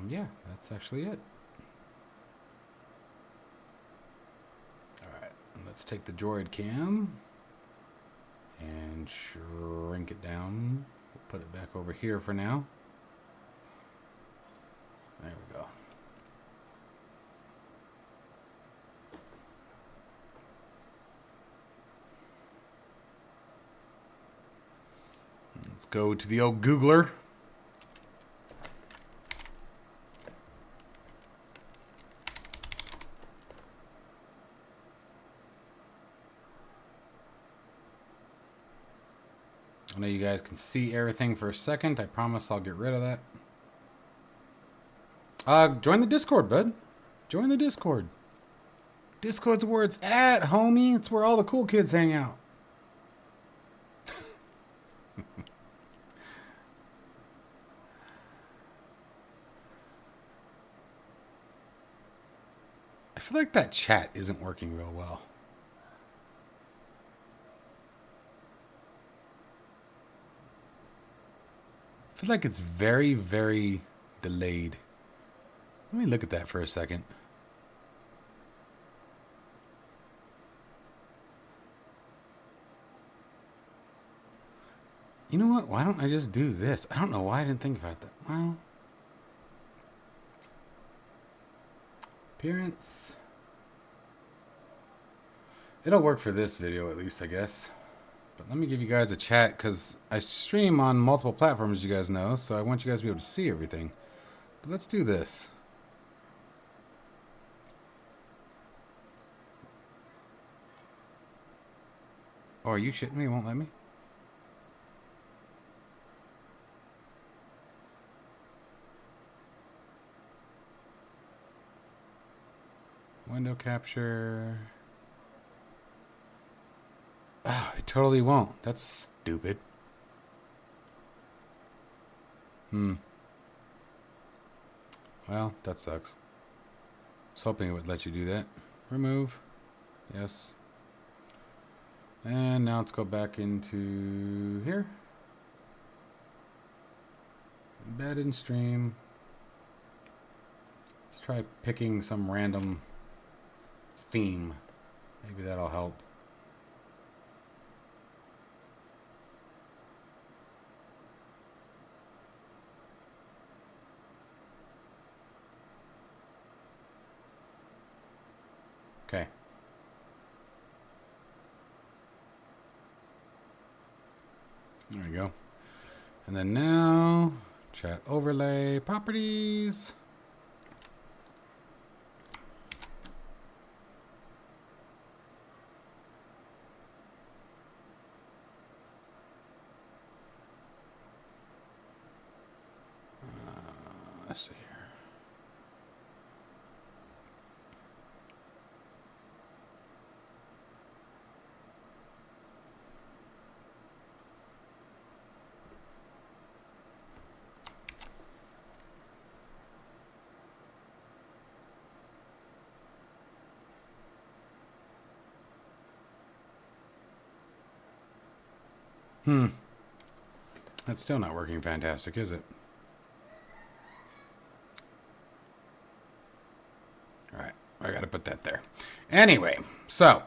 S1: Yeah, that's actually it. let's take the Droid cam and shrink it down. We'll put it back over here for now. There we go. Let's go to the old Googler. I know you guys can see everything for a second. I promise I'll get rid of that. Join the Discord, bud. Join the Discord. Discord's where it's at, homie. It's where all the cool kids hang out. I feel like that chat isn't working real well. I feel like it's very, very delayed. Let me look at that for a second. You know what? Why don't I just do this? I don't know why I didn't think about that. Well, appearance. It'll work for this video at least, I guess. But let me give you guys a chat because I stream on multiple platforms, you guys know, so I want you guys to be able to see everything. But let's do this. Oh, are you shitting me? It won't let me? Window capture. Oh, it totally won't. That's stupid. Well, that sucks. I was hoping it would let you do that. Remove. Yes. And now let's go back into here. Embed in stream. Let's try picking some random theme. Maybe that'll help. Okay. There we go. And then now, chat overlay properties. Let's see here. That's still not working fantastic, is it? All right, I got to put that there. Anyway, so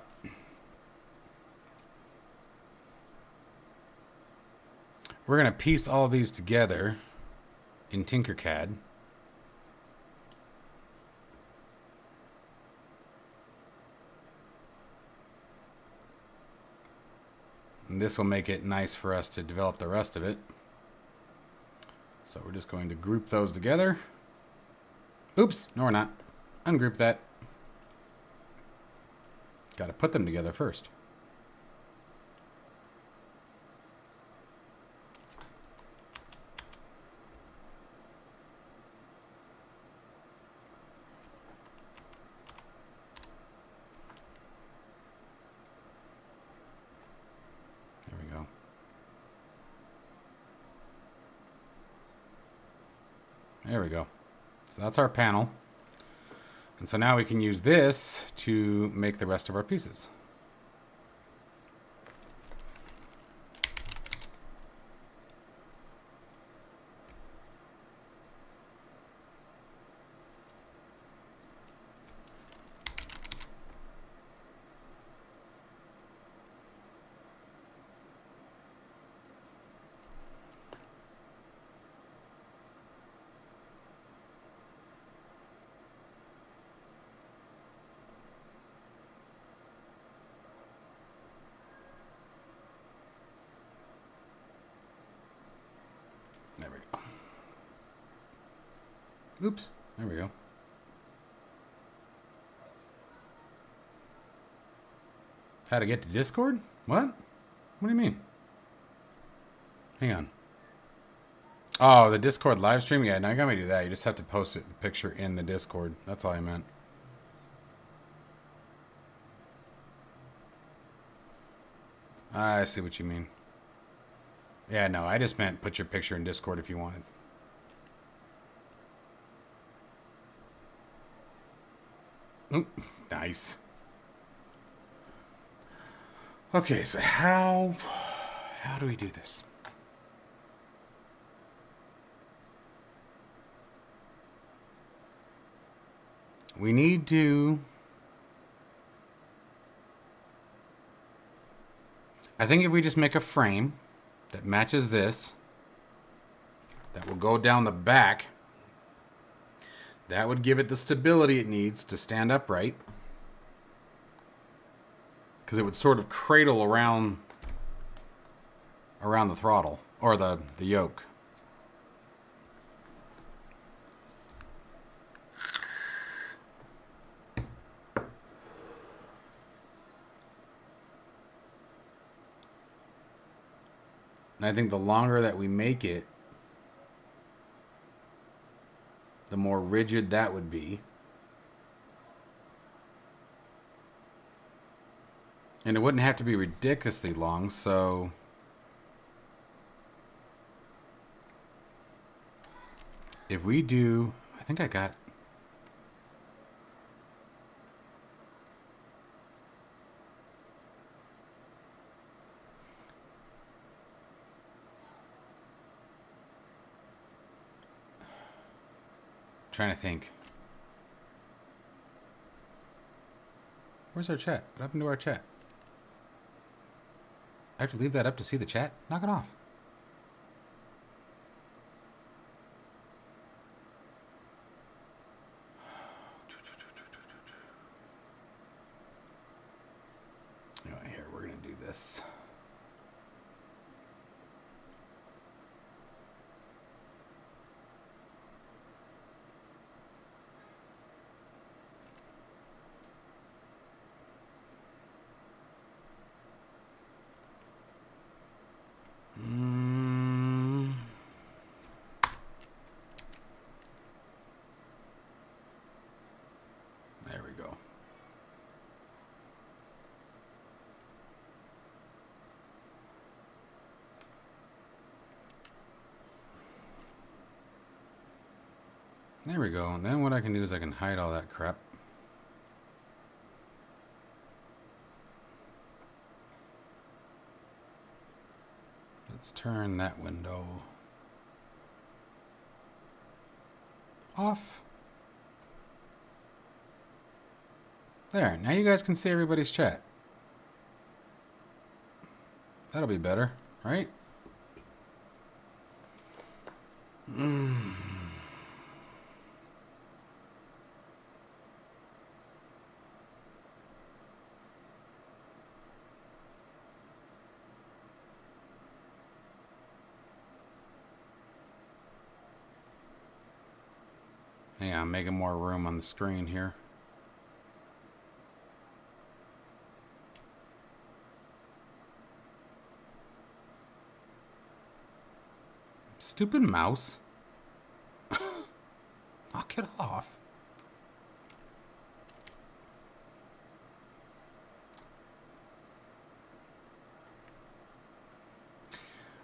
S1: we're going to piece all of these together in Tinkercad. And this will make it nice for us to develop the rest of it. So we're just going to group those together. Oops, no we're not. Ungroup that. Got to put them together first. There we go. There we go. So that's our panel. And so now we can use this to make the rest of our pieces. Oops. There we go. How to get to Discord? What? What do you mean? Hang on. Oh, the Discord live stream? Yeah, now you got me to do that. You just have to post it, the picture in the Discord. That's all I meant. I see what you mean. Yeah, no, I just meant put your picture in Discord if you wanted. Oop, nice. Okay, so how do we do this? We need to... I think if we just make a frame that matches this, that will go down the back, that would give it the stability it needs to stand upright. Because it would sort of cradle around the throttle, or the yoke. And I think the longer that we make it, the more rigid that would be. And it wouldn't have to be ridiculously long, so... if we do... I think I got... trying to think. Where's our chat? What happened to our chat? I have to leave that up to see the chat? Knock it off. Here, we're going to do this. There we go. There we go. And then what I can do is I can hide all that crap. Let's turn that window off. There, now you guys can see everybody's chat. That'll be better, right? Hang on, making more room on the screen here. Stupid mouse. Knock it off.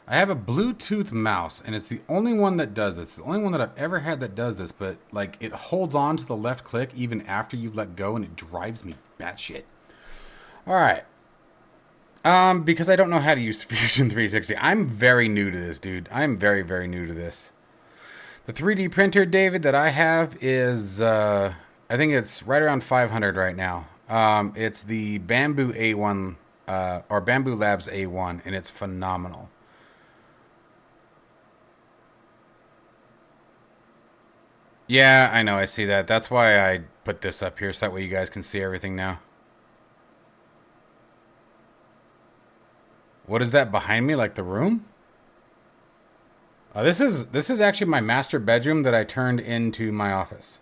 S1: I have a Bluetooth mouse, and it's the only one that does this. It's the only one that I've ever had that does this, but like it holds on to the left click even after you've let go, and it drives me batshit. All right. Because I don't know how to use Fusion 360. I'm very new to this, dude. I'm very, very new to this. The 3D printer, David, that I have is, I think it's right around 500 right now. It's the Bamboo A1, or Bamboo Labs A1, and it's phenomenal. Yeah, I know. I see that. That's why I put this up here, so that way you guys can see everything now. What is that behind me, like the room? This is actually my master bedroom that I turned into my office.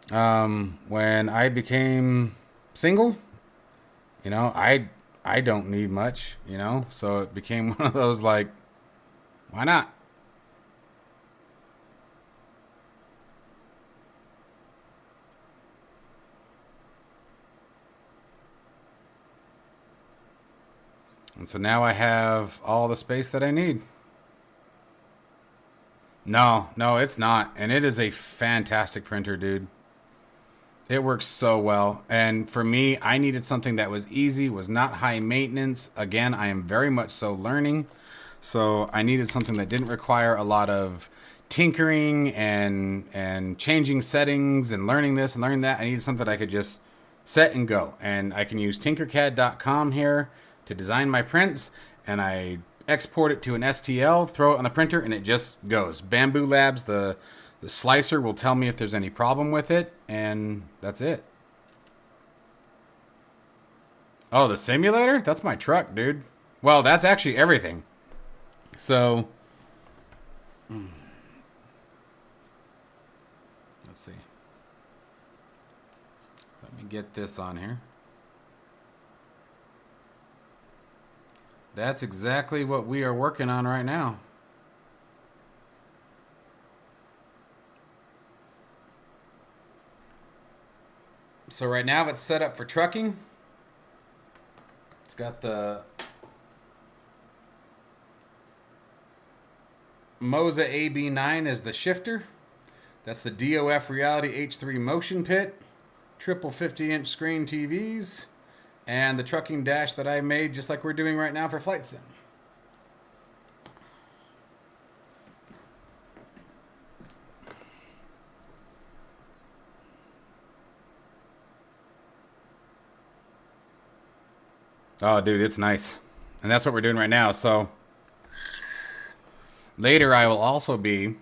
S1: When I became single, you know, I don't need much, you know, so it became one of those like, why not? And so now I have all the space that I need. No, no, it's not. And it is a fantastic printer, dude. It works so well. And for me, I needed something that was easy, was not high maintenance. Again, I am very much so learning. So I needed something that didn't require a lot of tinkering and changing settings and learning this and learning that. I needed something that I could just set and go. And I can use tinkercad.com here to design my prints, and I export it to an STL, throw it on the printer, and it just goes. Bamboo Labs, the slicer will tell me if there's any problem with it, and that's it. Oh, the simulator? That's my truck, dude. Well, that's actually everything. So, let's see. Let me get this on here. That's exactly what we are working on right now. So right now it's set up for trucking. It's got the Moza AB9 as the shifter. That's the DOF Reality H3 motion pit, triple 50-inch screen TVs, and the trucking dash that I made just like we're doing right now for Flight Sim. Oh, dude, it's nice. And that's what we're doing right now. So later I will also be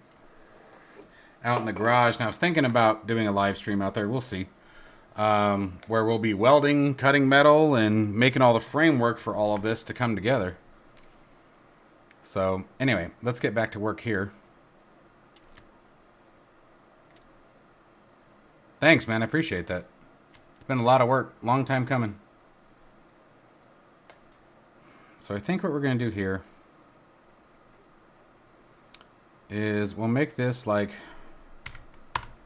S1: out in the garage. And I was thinking about doing a live stream out there. We'll see. Where we'll be welding, cutting metal, and making all the framework for all of this to come together. So anyway, let's get back to work here. Thanks, man. I appreciate that. It's been a lot of work. Long time coming. So I think what we're going to do here is we'll make this like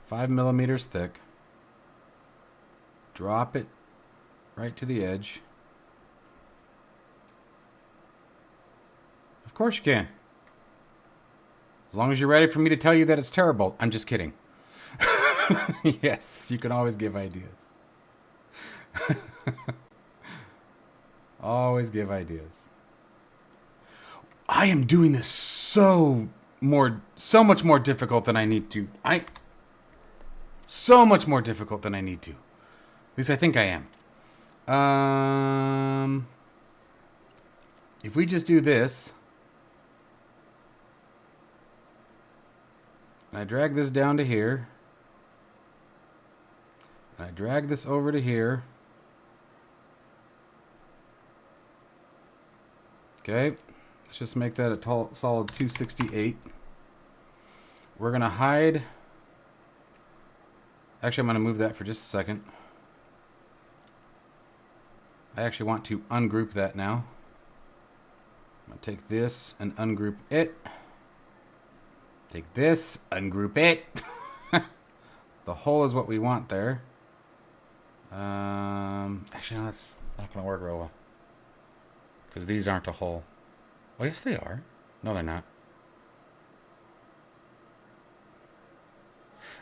S1: 5 millimeters thick. Drop it right to the edge. Of course you can. As long as you're ready for me to tell you that it's terrible. I'm just kidding. Yes, you can always give ideas. Always give ideas. I am doing this so much more difficult than I need to. So much more difficult than I need to. At least I think I am. If we just do this, and I drag this down to here, and I drag this over to here. Okay, let's just make that a solid 268. We're gonna hide. Actually, I'm gonna move that for just a second. I actually want to ungroup that now. I'm going to take this and ungroup it. Take this, ungroup it. The hole is what we want there. Actually, no, that's not going to work real well. Because these aren't a hole. Oh, yes, they are. No, they're not.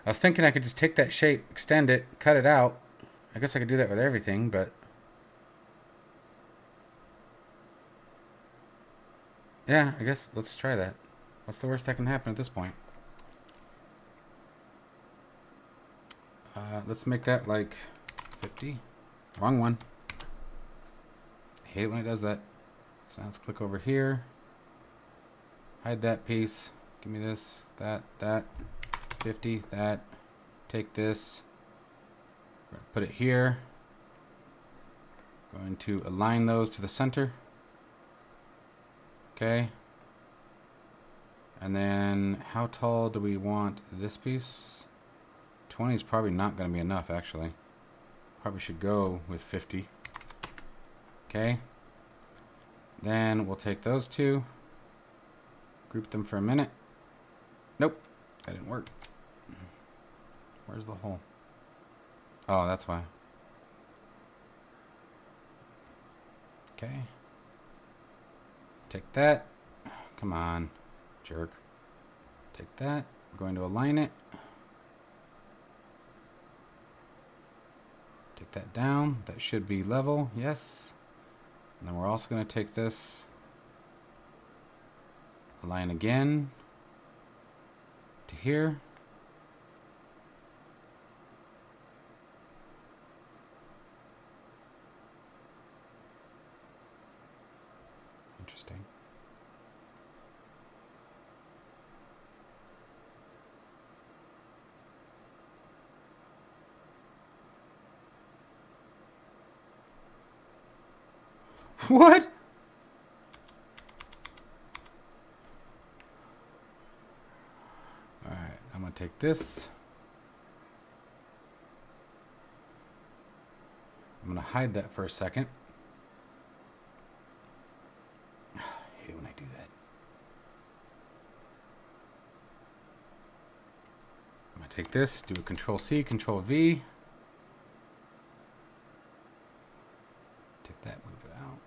S1: I was thinking I could just take that shape, extend it, cut it out. I guess I could do that with everything, but... yeah, I guess let's try that. What's the worst that can happen at this point? Let's make that like 50. Wrong one. I hate it when it does that. So let's click over here. Hide that piece. Give me this, that, 50, that. Take this. Put it here. Going to align those to the center. Okay. And then how tall do we want this piece? 20 is probably not going to be enough, actually. Probably should go with 50. Okay. Then we'll take those two. Group them for a minute. Nope. That didn't work. Where's the hole? Oh, that's why. Okay. Take that. Come on, jerk. Take that. We're going to align it. Take that down. That should be level. Yes. And then we're also going to take this. Align again. To here. Interesting. What? All right, I'm going to take this. I'm going to hide that for a second. I hate it when I do that. I'm going to take this, do a Control-C, Control-V. Take that, move it out.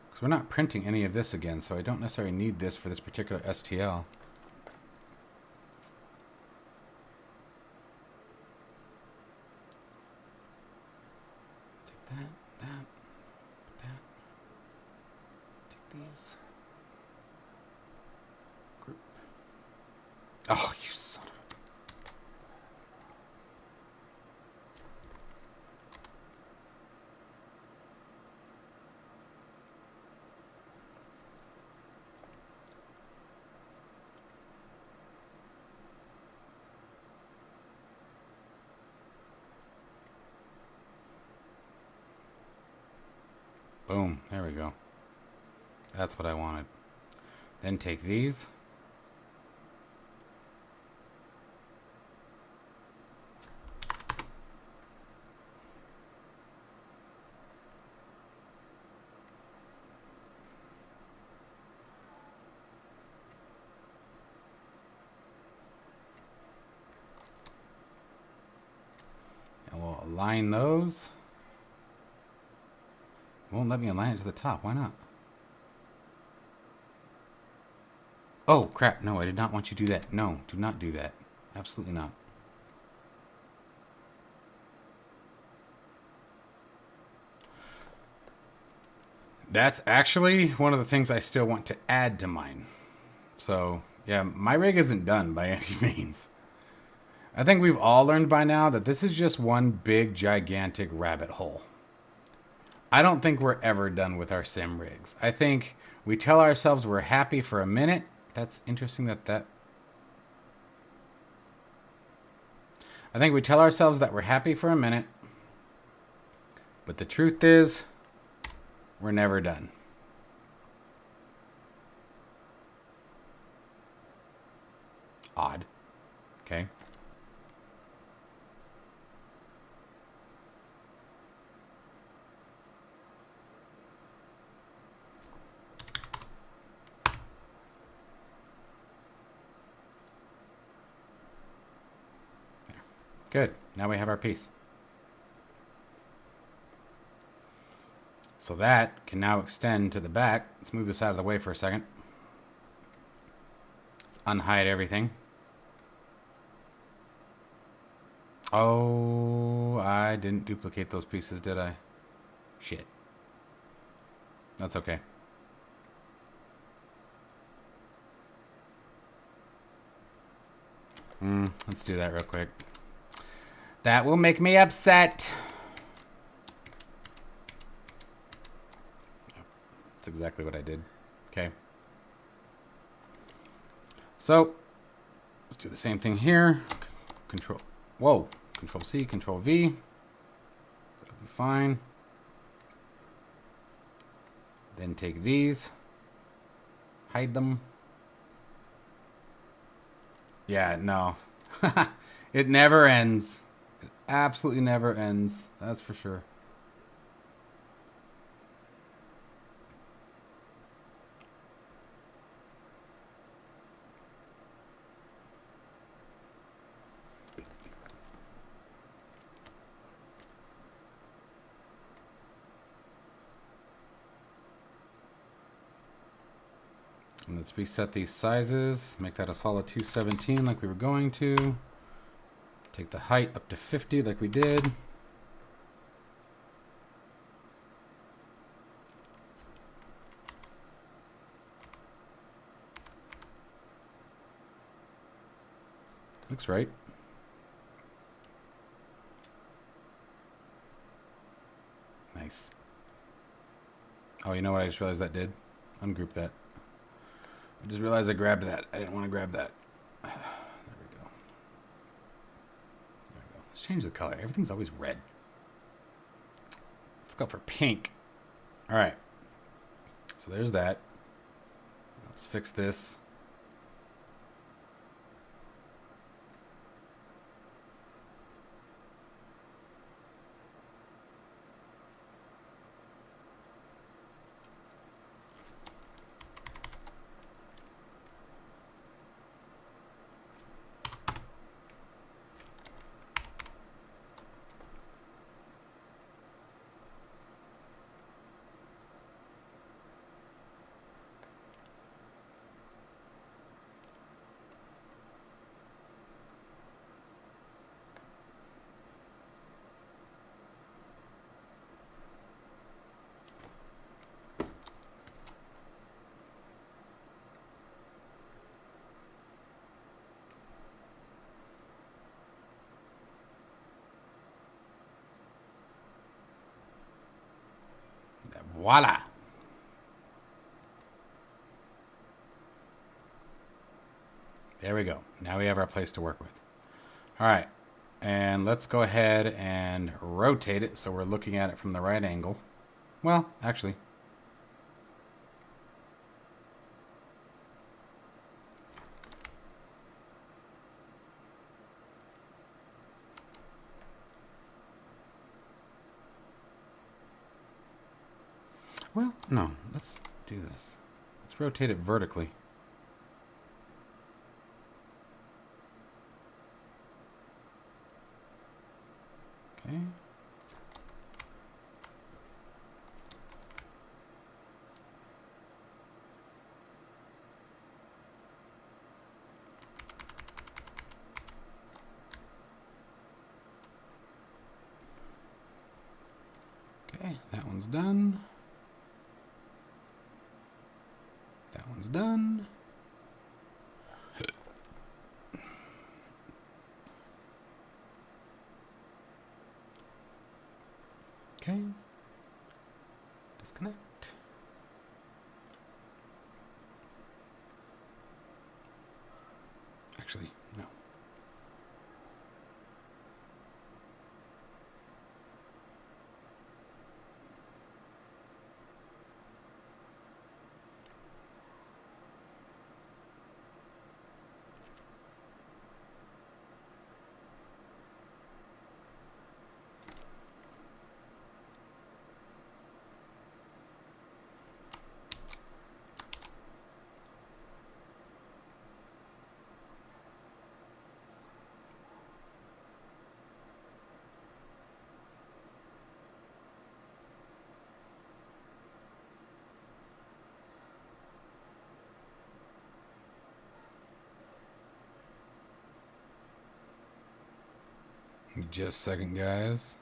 S1: Because we're not printing any of this again, so I don't necessarily need this for this particular STL. Take that, that. Take these. Group. Oh, you son of a... Boom. There we go. That's what I wanted. Then take these. And we'll align those. Won't let me align it to the top. Why not? Oh, crap. No, I did not want you to do that. No, do not do that. Absolutely not. That's actually one of the things I still want to add to mine. So, yeah, my rig isn't done by any means. I think we've all learned by now that this is just one big, gigantic rabbit hole. I don't think we're ever done with our sim rigs. I think we tell ourselves we're happy for a minute. That's interesting that... I think we tell ourselves that we're happy for a minute. But the truth is, we're never done. Odd. Okay. Good. Now we have our piece. So that can now extend to the back. Let's move this out of the way for a second. Let's unhide everything. Oh, I didn't duplicate those pieces, did I? Shit. That's okay. Let's do that real quick. That will make me upset. That's exactly what I did. Okay. So, let's do the same thing here. Control C, Control V. That'll be fine. Then take these. hide them. Yeah, no. It never ends. It absolutely never ends. That's for sure. And let's reset these sizes. Make that a solid 217 like we were going to. Take the height up to 50 like we did. Looks right. Nice. Oh, you know what I just realized that did? Ungroup that. I just realized I grabbed that. I didn't want to grab that. There we go. There we go. Let's change the color. Everything's always red. Let's go for pink. All right. So there's that. Let's fix this. Voila. There we go. Now we have our place to work with. All right. And let's go ahead and rotate it so we're looking at it from the right angle. Well, actually. Well, no. Let's do this. Let's rotate it vertically. Okay. Okay, that one's done. That one's done. Okay. Disconnect. Actually, no. Just a second, guys.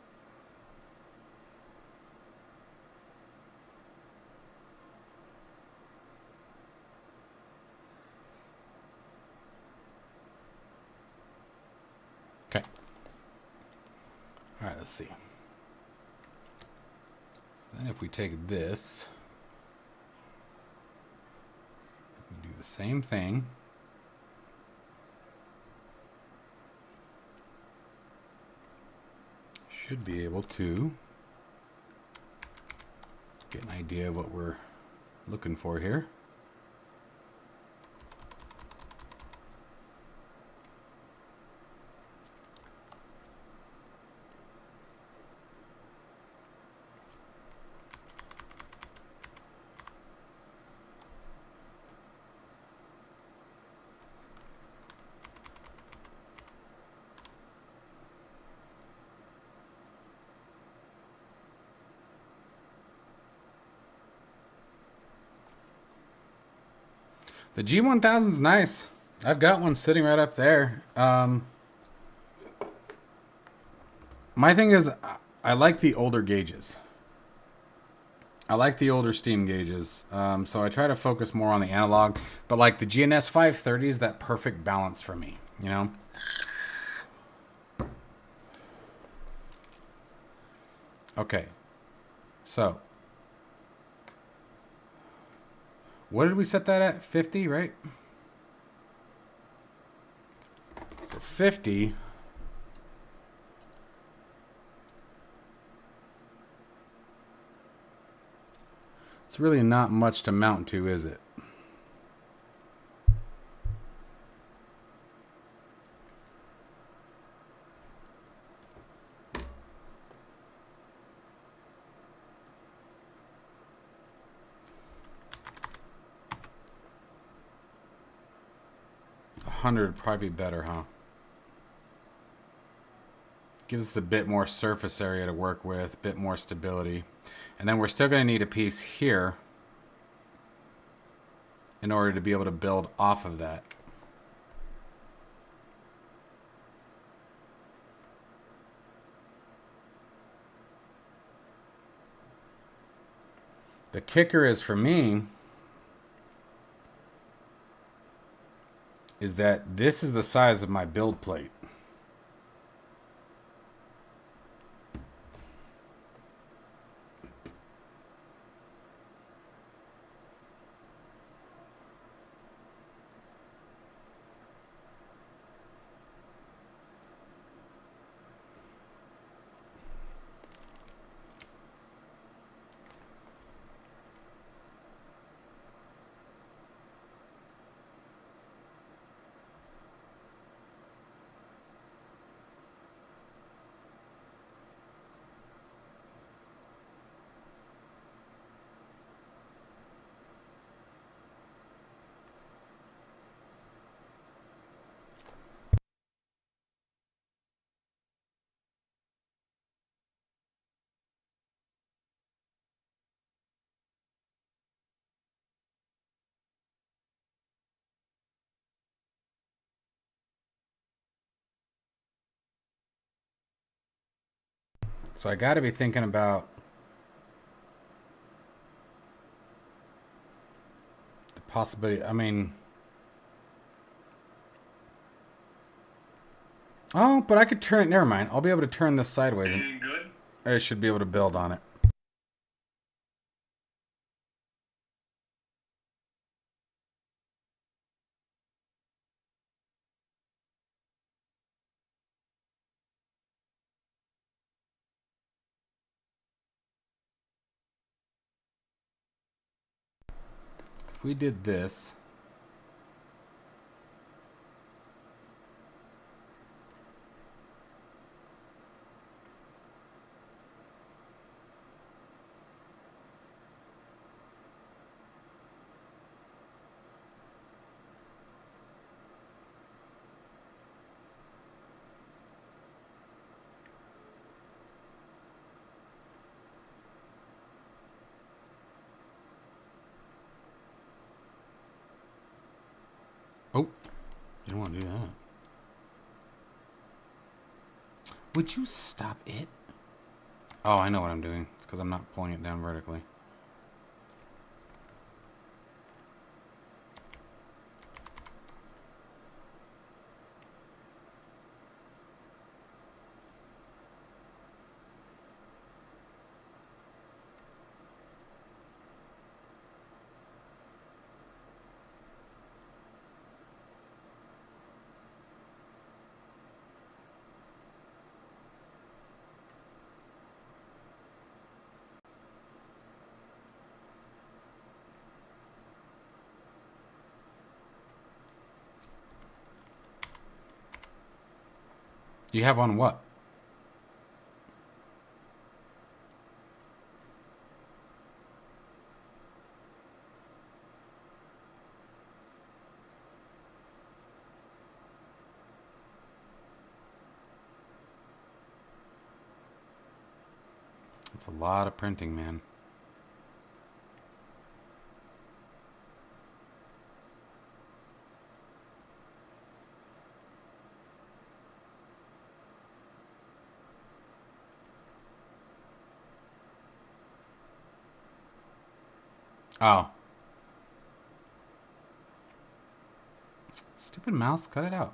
S1: Okay. All right, let's see. So then if we take this, we do the same thing. Should be able to get an idea of what we're looking for here. The G1000 is nice. I've got one sitting right up there. My thing is, I like the older gauges. I like the older steam gauges. So I try to focus more on the analog. But like the GNS 530 is that perfect balance for me, you know? Okay. So. What did we set that at? 50, right? So 50. It's really not much to mount to, is it? $100 would probably be better, huh? Gives us a bit more surface area to work with, a bit more stability. And then we're still going to need a piece here in order to be able to build off of that. The kicker is for me is that this is the size of my build plate. So I got to be thinking about the possibility. I mean, oh, but I could turn it. Never mind. I'll be able to turn this sideways. And good? I should be able to build on it. If we did this. Oh, you don't want to do that. Would you stop it? Oh, I know what I'm doing. It's because I'm not pulling it down vertically. You have on what? It's a lot of printing, man. Oh. Stupid mouse, cut it out.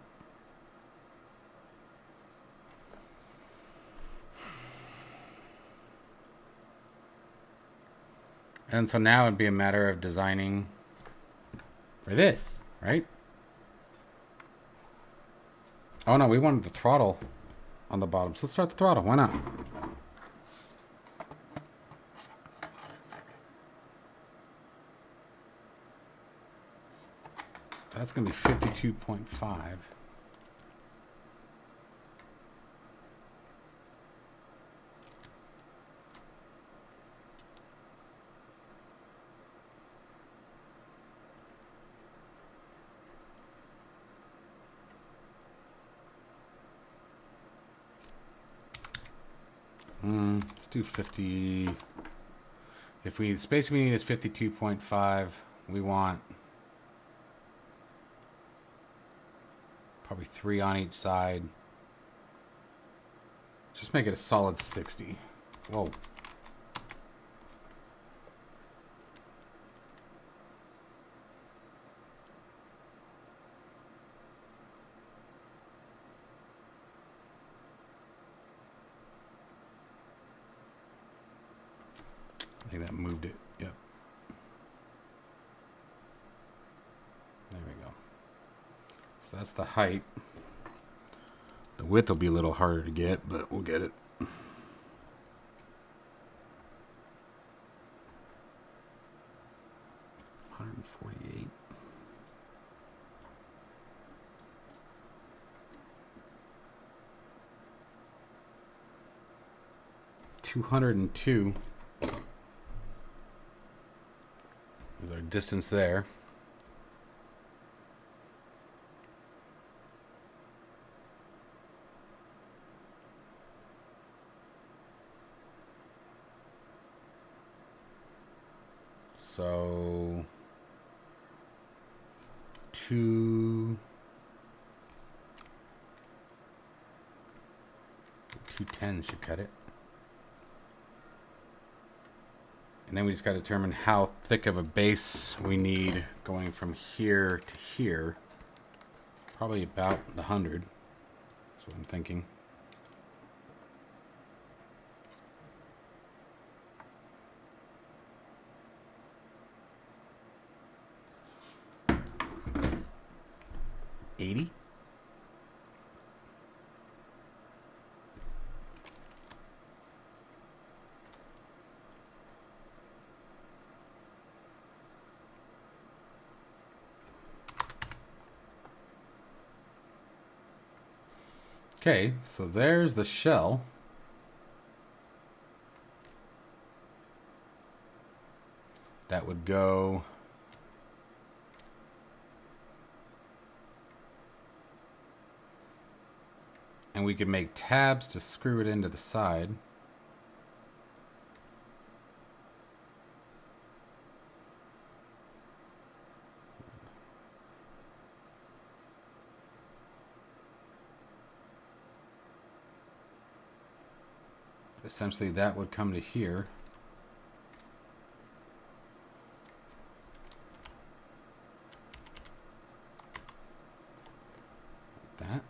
S1: And so now it'd be a matter of designing for this, right? Oh no, we wanted the throttle on the bottom. So let's start the throttle. Why not? That's going to be 52.5. Let's do 50. If we space we need is 52.5, we want probably 3 on each side. Just make it a solid 60. Whoa. I think that moved it. Yep. There we go. So that's the height. The width will be a little harder to get, but we'll get it. $148. $202. There's our distance there. So 210 should cut it. And then we just got to determine how thick of a base we need going from here to here. Probably about the 100. That's what I'm thinking. $80. Okay, so there's the shell. That would go and we could make tabs to screw it into the side. Essentially, that would come to here. That.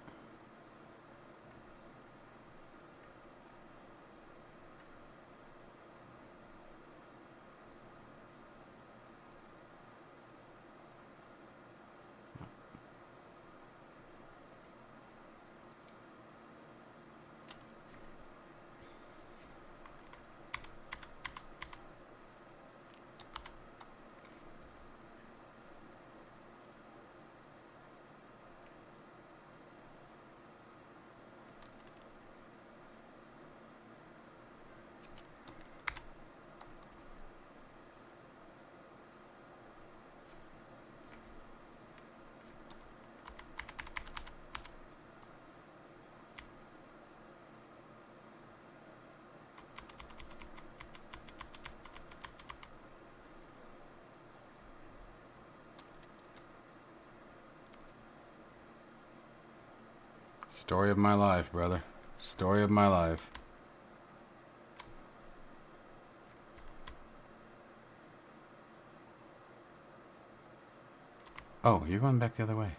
S1: Story of my life, brother. Story of my life. Oh, you're going back the other way.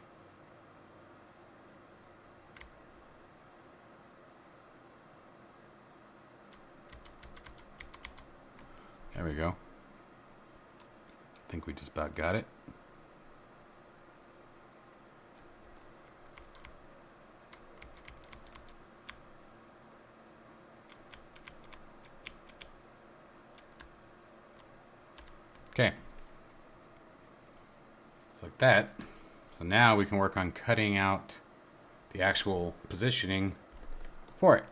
S1: There we go. I think we just about got it. Okay. It's like that. So now we can work on cutting out the actual positioning for it.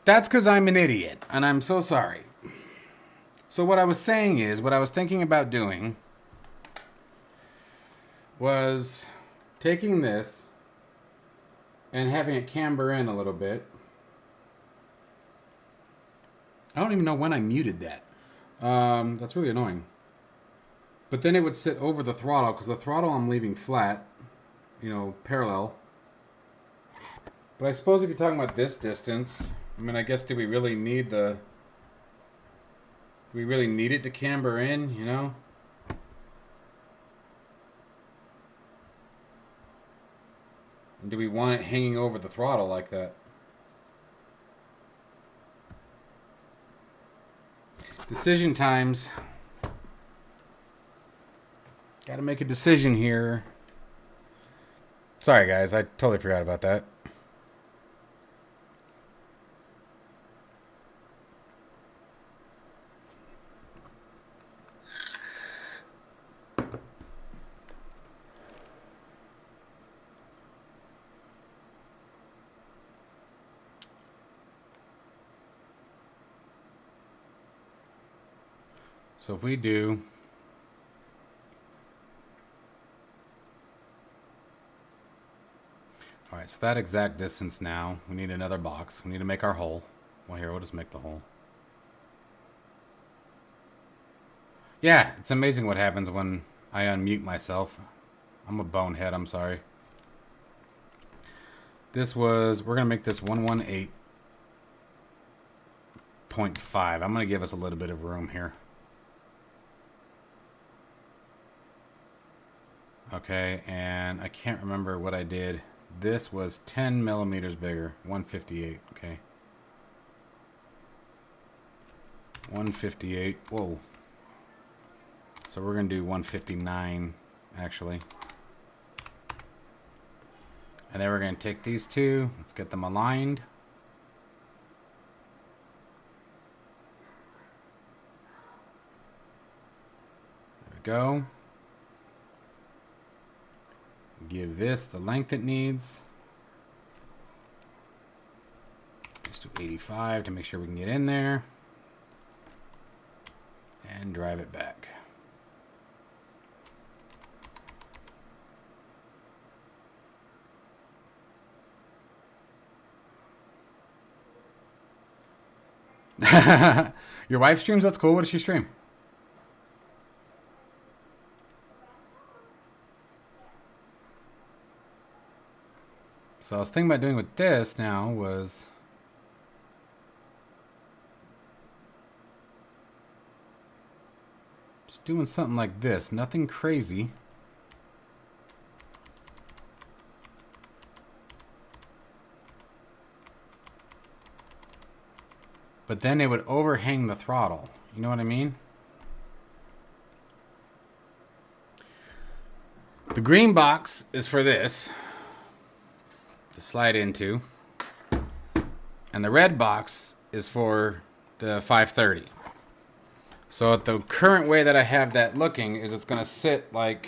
S1: That's because I'm an idiot, and I'm so sorry. So what I was saying is, what I was thinking about doing was taking this and having it camber in a little bit. I don't even know when I muted that. That's really annoying. But then it would sit over the throttle, because the throttle I'm leaving flat, you know, parallel. But I suppose if you're talking about this distance, I mean, I guess do we really need it to camber in, you know? And do we want it hanging over the throttle like that? Decision times. Gotta make a decision here. Sorry, guys. I totally forgot about that. So if we do... Alright, so that exact distance now, we need another box. We need to make our hole. Well, here, we'll just make the hole. Yeah, it's amazing what happens when I unmute myself. I'm a bonehead, I'm sorry. This was, we're going to make this 118.5. I'm going to give us a little bit of room here. Okay, and I can't remember what I did. This was 10 millimeters bigger, 158, okay. 158, whoa. So we're gonna do 159, actually. And then we're gonna take these two, let's get them aligned. There we go. Give this the length it needs. Just do 85 to make sure we can get in there. And drive it back. Your wife streams? That's cool. What does she stream? So I was thinking about doing with this now was just doing something like this. Nothing crazy. But then it would overhang the throttle. You know what I mean? The green box is for this to slide into. And the red box is for the 530. So the current way that I have that looking is it's going to sit like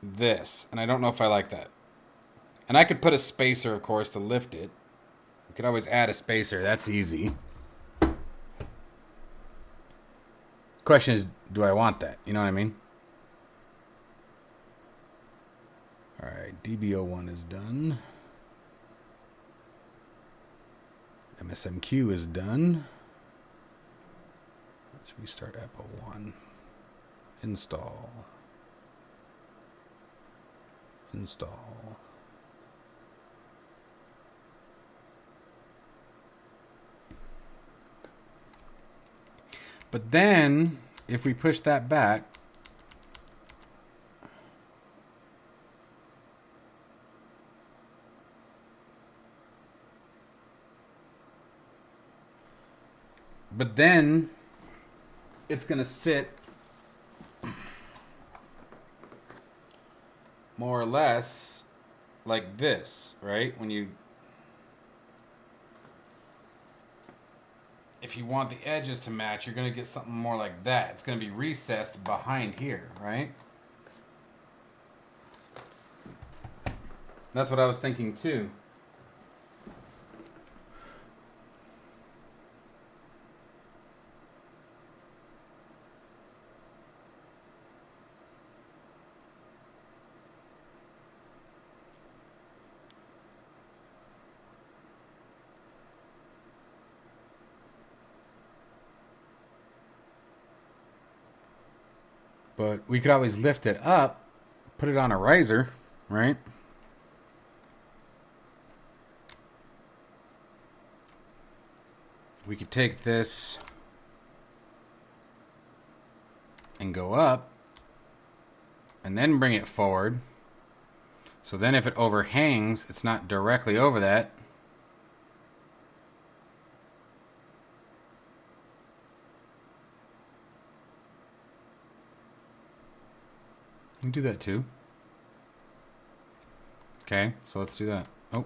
S1: this. And I don't know if I like that. And I could put a spacer, of course, to lift it. You could always add a spacer. That's easy. Question is, do I want that? You know what I mean? All right, DB01 is done. MSMQ is done. Let's restart Apple One. Install. Install. But then, if we push that back, it's going to sit more or less like this, right? When you, if you want the edges to match, you're going to get something more like that. It's going to be recessed behind here, right? That's what I was thinking too. But we could always lift it up, put it on a riser, right? We could take this and go up and then bring it forward. So then if it overhangs, it's not directly over that. You can do that too. Okay, so let's do that. Oh.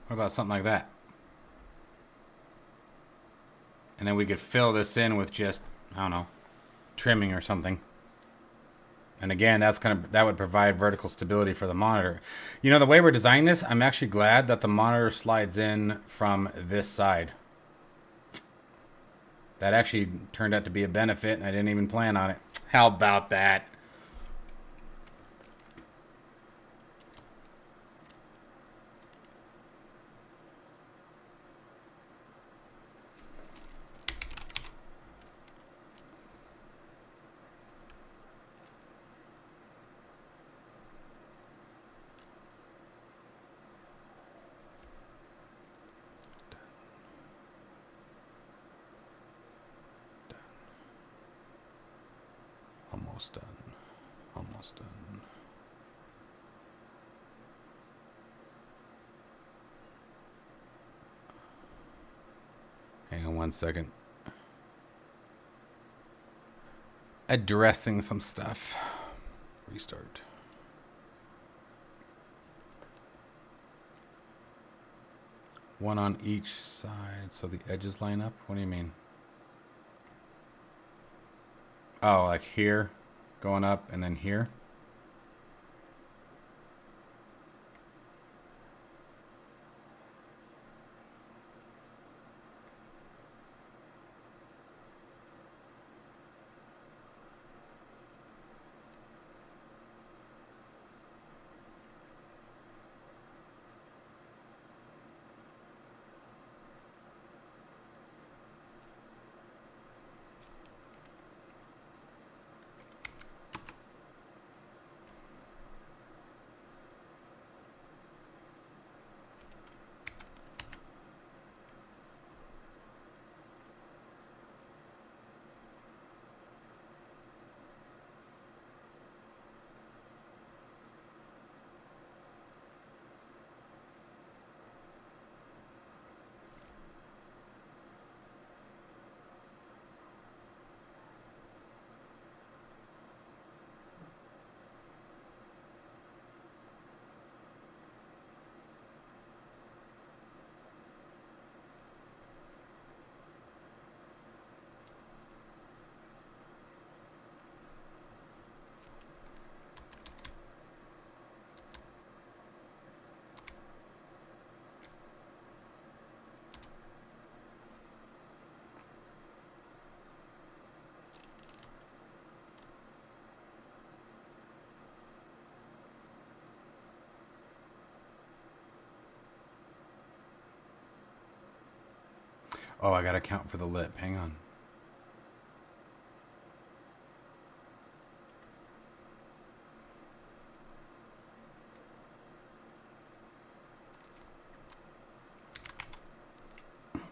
S1: What about something like that? And then we could fill this in with just, I don't know, trimming or something. And again, that would provide vertical stability for the monitor. You know, the way we're designing this, I'm actually glad that the monitor slides in from this side. That actually turned out to be a benefit, and I didn't even plan on it. How about that? Almost done. Almost done. Hang on one second. Addressing some stuff. Restart. One on each side so the edges line up? What do you mean? Oh, like here, going up, and then here? Oh, I gotta count for the lip. Hang on.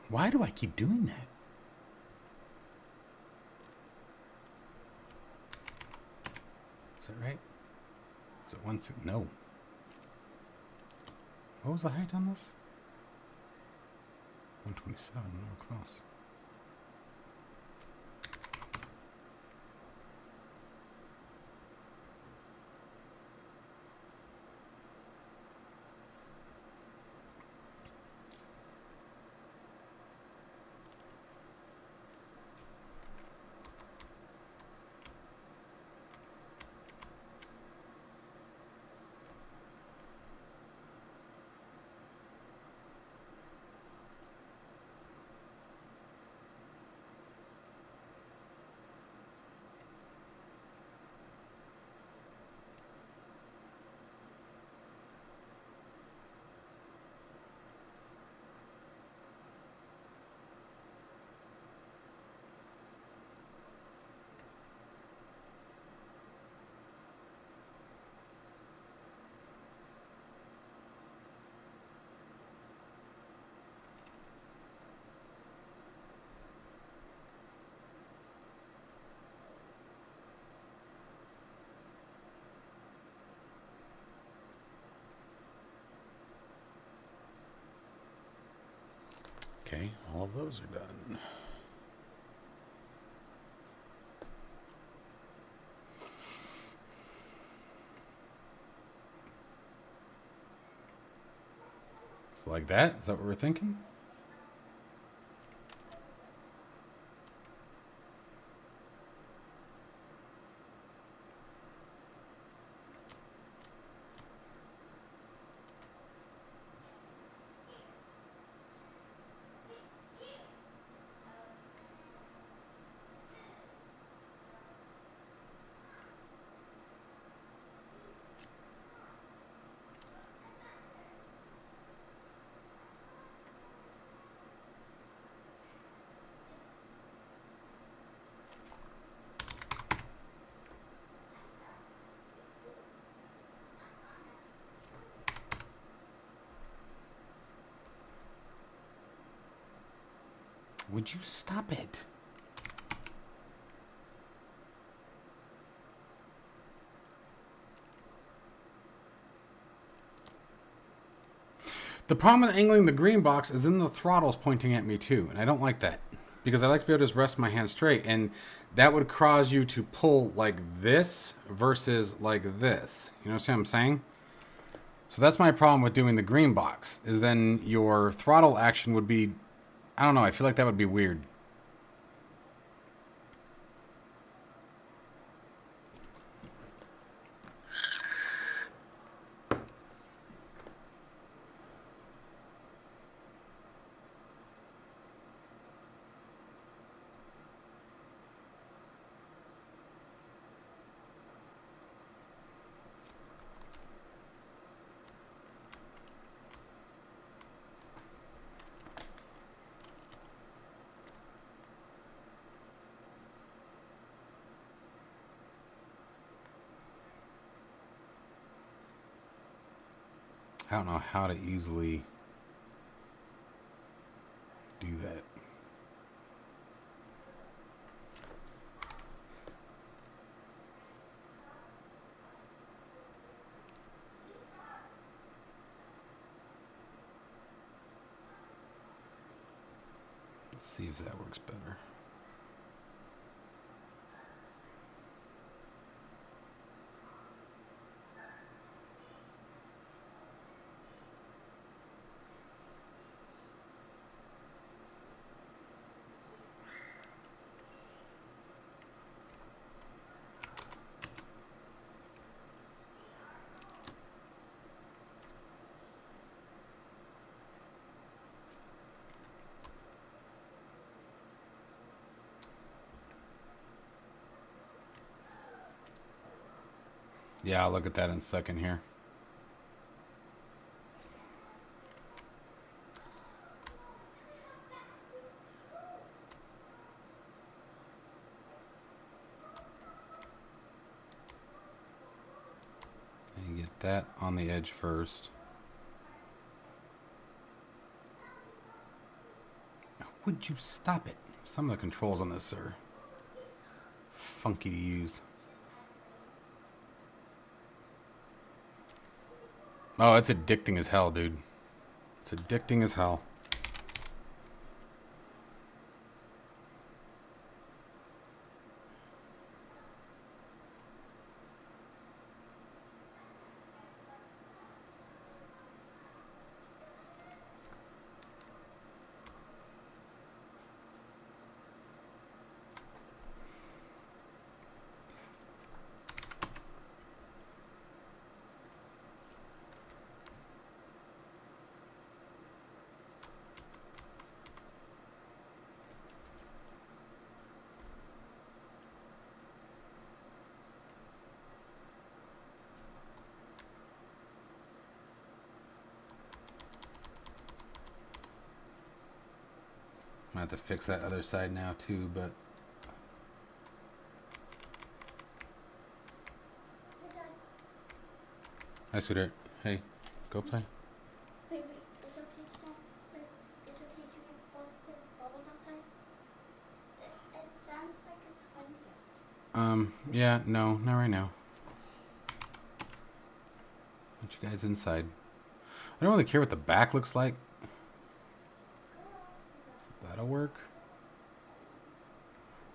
S1: Why do I keep doing that? Is that right? Is it 1/6? No. What was the height on this? 127. No, close. Okay, all of those are done. So like that? Is that what we're thinking? Would you stop it? The problem with angling the green box is then the throttle's pointing at me too, and I don't like that. Because I like to be able to just rest my hand straight, and that would cause you to pull like this versus like this. You know what I'm saying? So that's my problem with doing the green box, is then your throttle action would be, I don't know, I feel like that would be weird. I don't know how to easily do that. Let's see if that works better. Yeah, I'll look at that in a second here. And get that on the edge first. Would you stop it? Some of the controls on this are funky to use. Oh, it's addicting as hell, dude. It's addicting as hell. I have to fix that other side now too, but hi, sweetheart. Hey, go play.
S3: Wait, it's okay, can I, it's okay, can we both put bubbles outside? It sounds like it's fun here.
S1: Yeah, no, not right now. Want you guys inside. I don't really care what the back looks like. That'll work.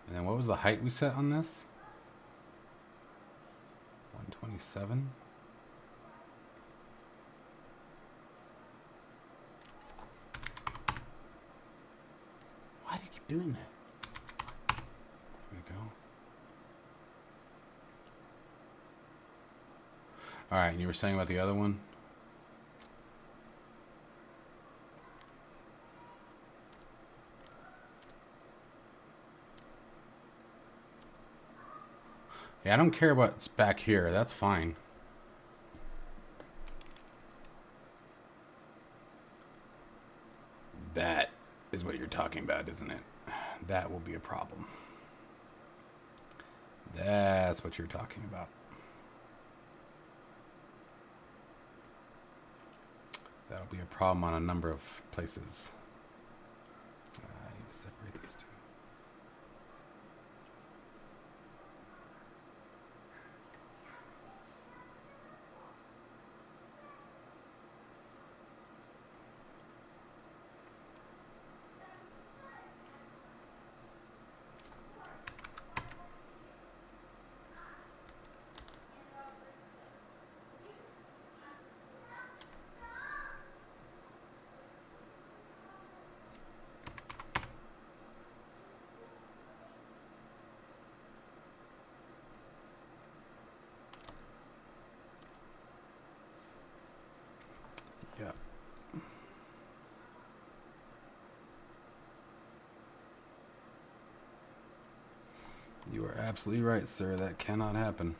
S1: And then what was the height we set on this? 127.
S2: Why do you keep doing that?
S1: Here we go. All right, and you were saying about the other one? Yeah, I don't care what's back here. That's fine. That is what you're talking about, isn't it? That will be a problem. That's what you're talking about. That'll be a problem on a number of places. I need to separate these two. Yeah. You are absolutely right, sir. That cannot happen.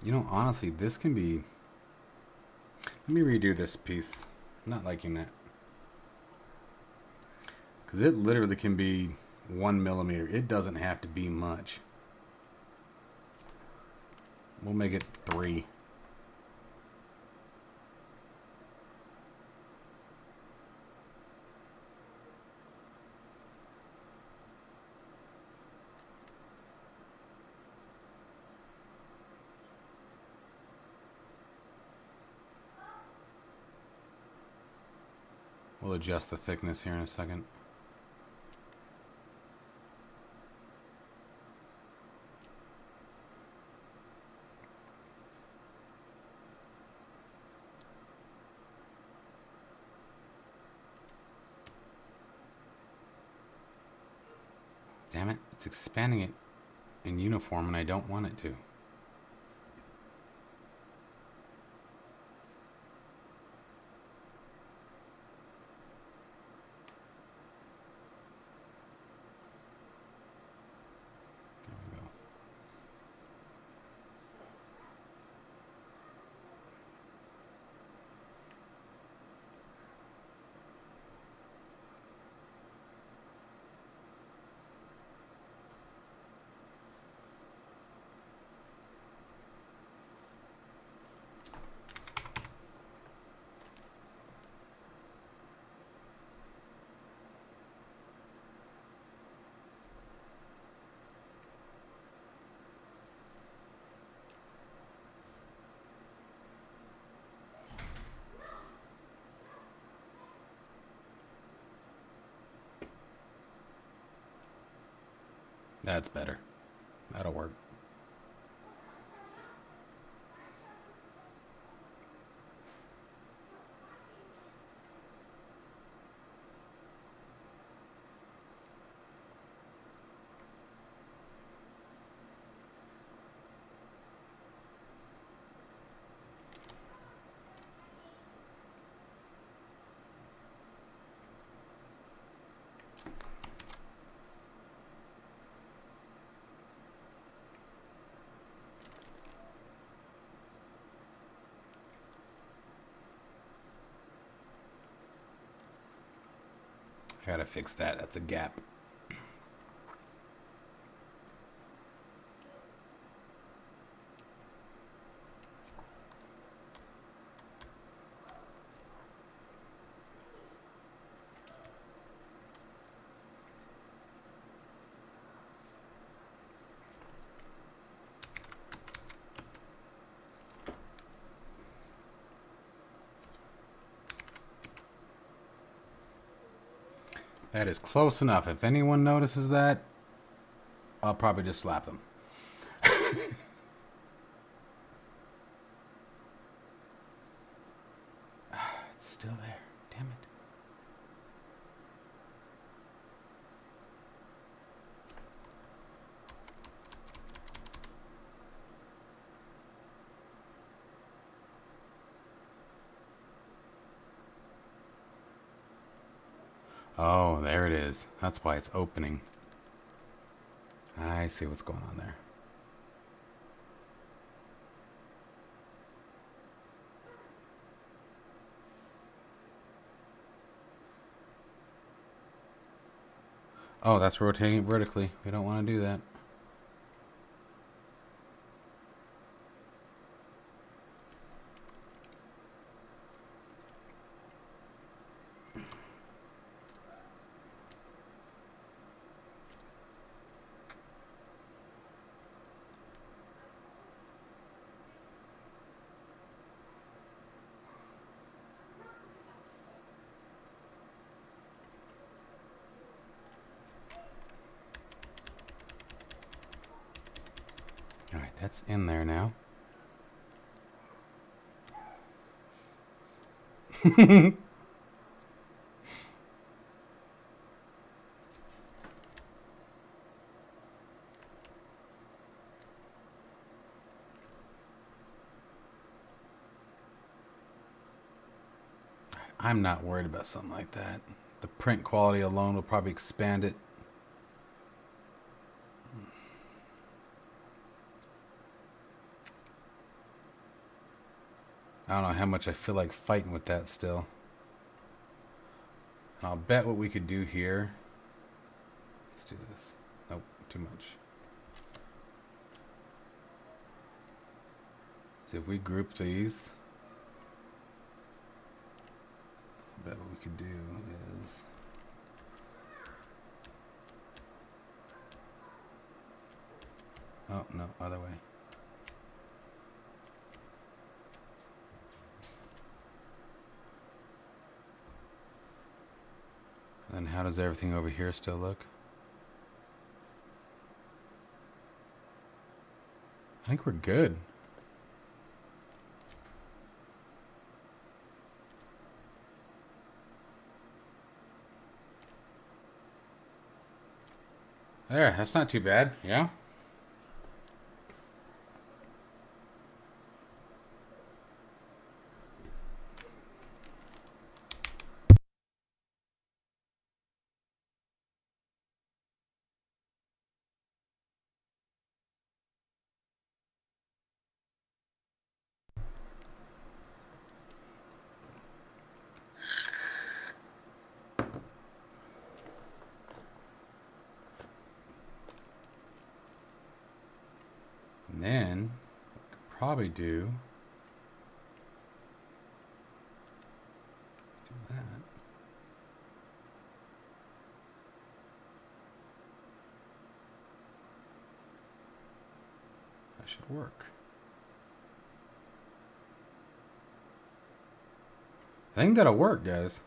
S1: You know, honestly, this can be... Let me redo this piece. I'm not liking that. Because it literally can be 1 millimeter. It doesn't have to be much. We'll make it 3. We'll adjust the thickness here in a second. Damn it, it's expanding it in uniform and I don't want it to. There we go. That's better. That'll work. I gotta fix that. That's a gap. That is close enough. If anyone notices that, I'll probably just slap them. It's still there. Damn it. Oh, there it is. That's why it's opening. I see what's going on there. Oh, that's rotating vertically. We don't want to do that. All right, that's in there now. I'm not worried about something like that. The print quality alone will probably expand it. I don't know how much I feel like fighting with that still. And I'll bet what we could do here. Let's do this. Nope, too much. So if we group these, I bet what we could do is oh no, other way. And how does everything over here still look? I think we're good. There, that's not too bad, yeah? And then, what we could probably do, let's do that. That should work. I think that'll work, guys.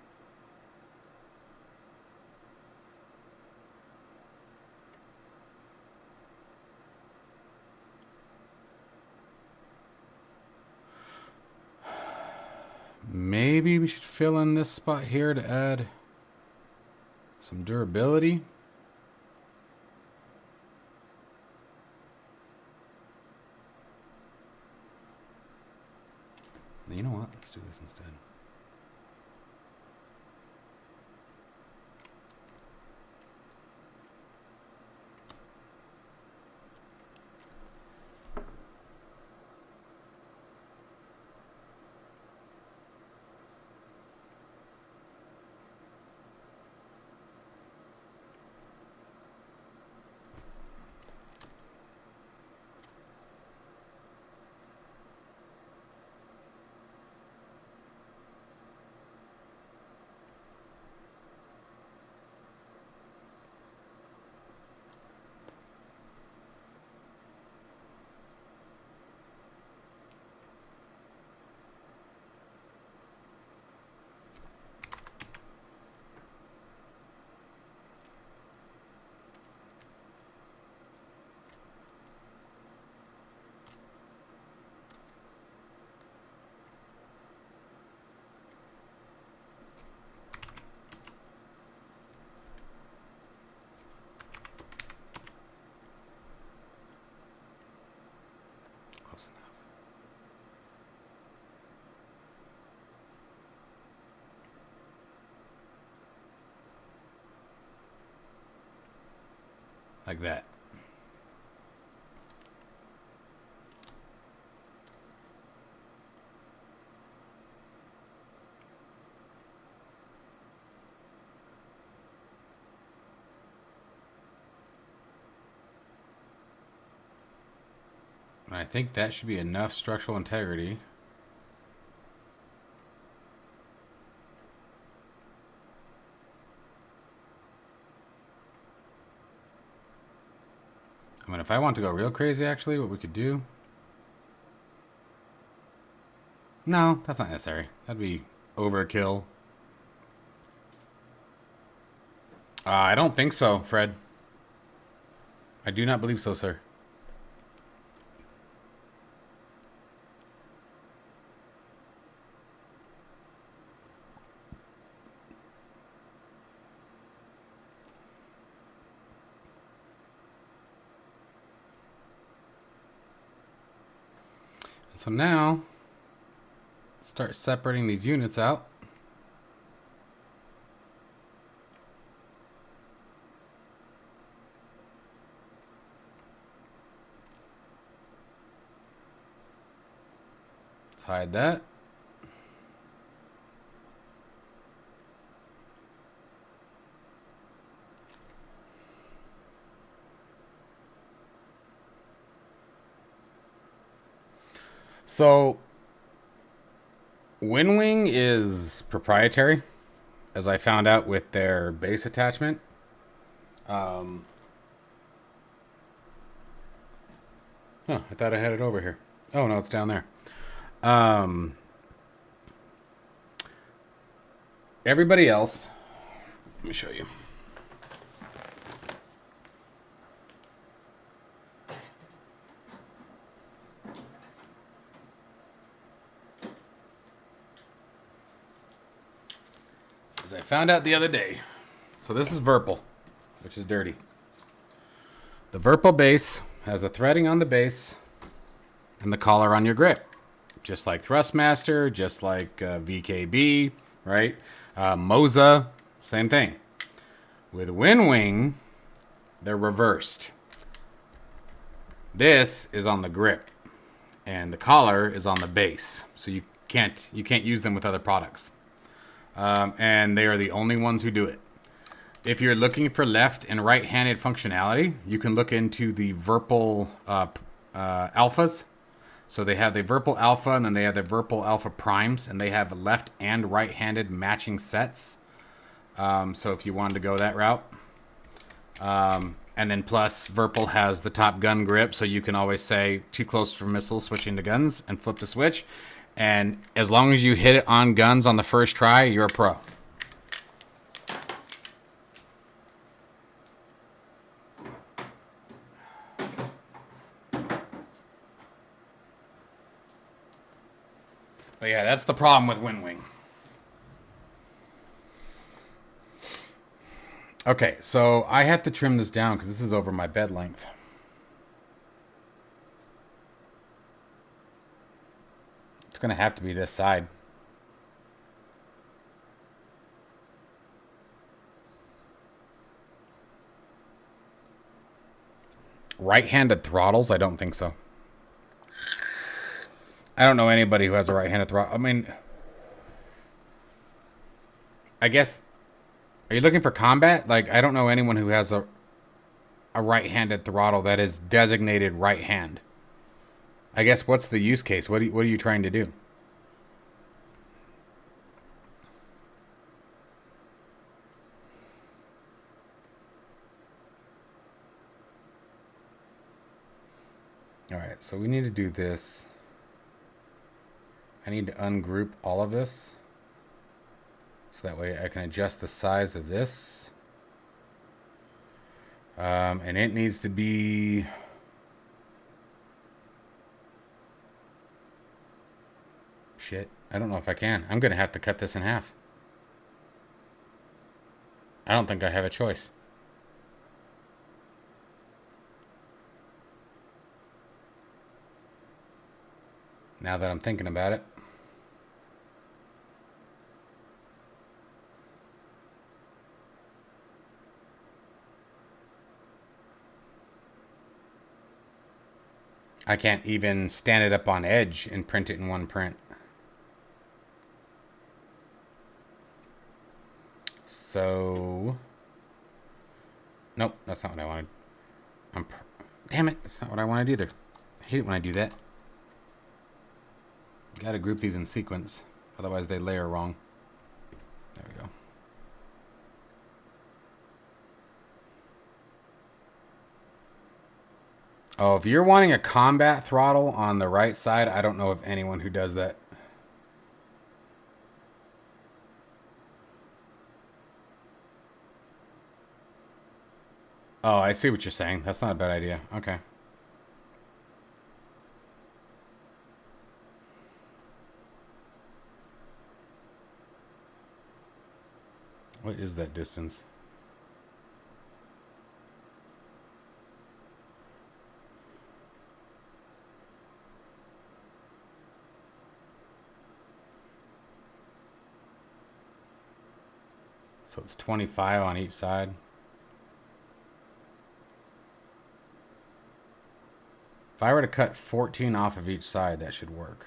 S1: Maybe we should fill in this spot here to add some durability. You know what? Let's do this instead. like that. And I think that should be enough structural integrity. I mean, if I want to go real crazy, actually, what we could do... No, that's not necessary. That'd be overkill. I don't think so, Fred. I do not believe so, sir. So now, start separating these units out. Let's hide that. So, WinWing is proprietary, as I found out with their base attachment. Huh, I thought I had it over here. Oh, no, it's down there. Everybody else, let me show you. As I found out the other day. So this is Virpil, which is dirty. The Virpil base has the threading on the base and the collar on your grip. Just like Thrustmaster, just like VKB, right? Moza, same thing. With WinWing, they're reversed. This is on the grip, and the collar is on the base. So you can't use them with other products. And they are the only ones who do it. If you're looking for left and right-handed functionality, you can look into the Virpil alphas. So they have the Virpil Alpha, and then they have the Virpil Alpha Primes, and they have left and right-handed matching sets. So if you wanted to go that route. And then plus, Virpil has the Top Gun grip, so you can always say, too close for missiles, switching to guns, and flip the switch. And as long as you hit it on guns on the first try, you're a pro. But yeah, that's the problem with WinWing. Okay, so I have to trim this down because this is over my bed length. It's going to have to be this side. Right-handed throttles? I don't think so. I don't know anybody who has a right-handed throttle. I mean, I guess, are you looking for combat? Like, I don't know anyone who has a right-handed throttle that is designated right hand. I guess, what's the use case? What are you trying to do? All right, so we need to do this. I need to ungroup all of this. So that way I can adjust the size of this. And it needs to be... Shit, I don't know if I can. I'm going to have to cut this in half. I don't think I have a choice. Now that I'm thinking about it. I can't even stand it up on edge and print it in one print. So, nope, that's not what I wanted. Damn it, that's not what I wanted either. I hate it when I do that. Gotta group these in sequence, otherwise they layer wrong. There we go. Oh, if you're wanting a combat throttle on the right side, I don't know of anyone who does that. Oh, I see what you're saying. That's not a bad idea. Okay. What is that distance? So it's 25 on each side. If I were to cut 14 off of each side, that should work.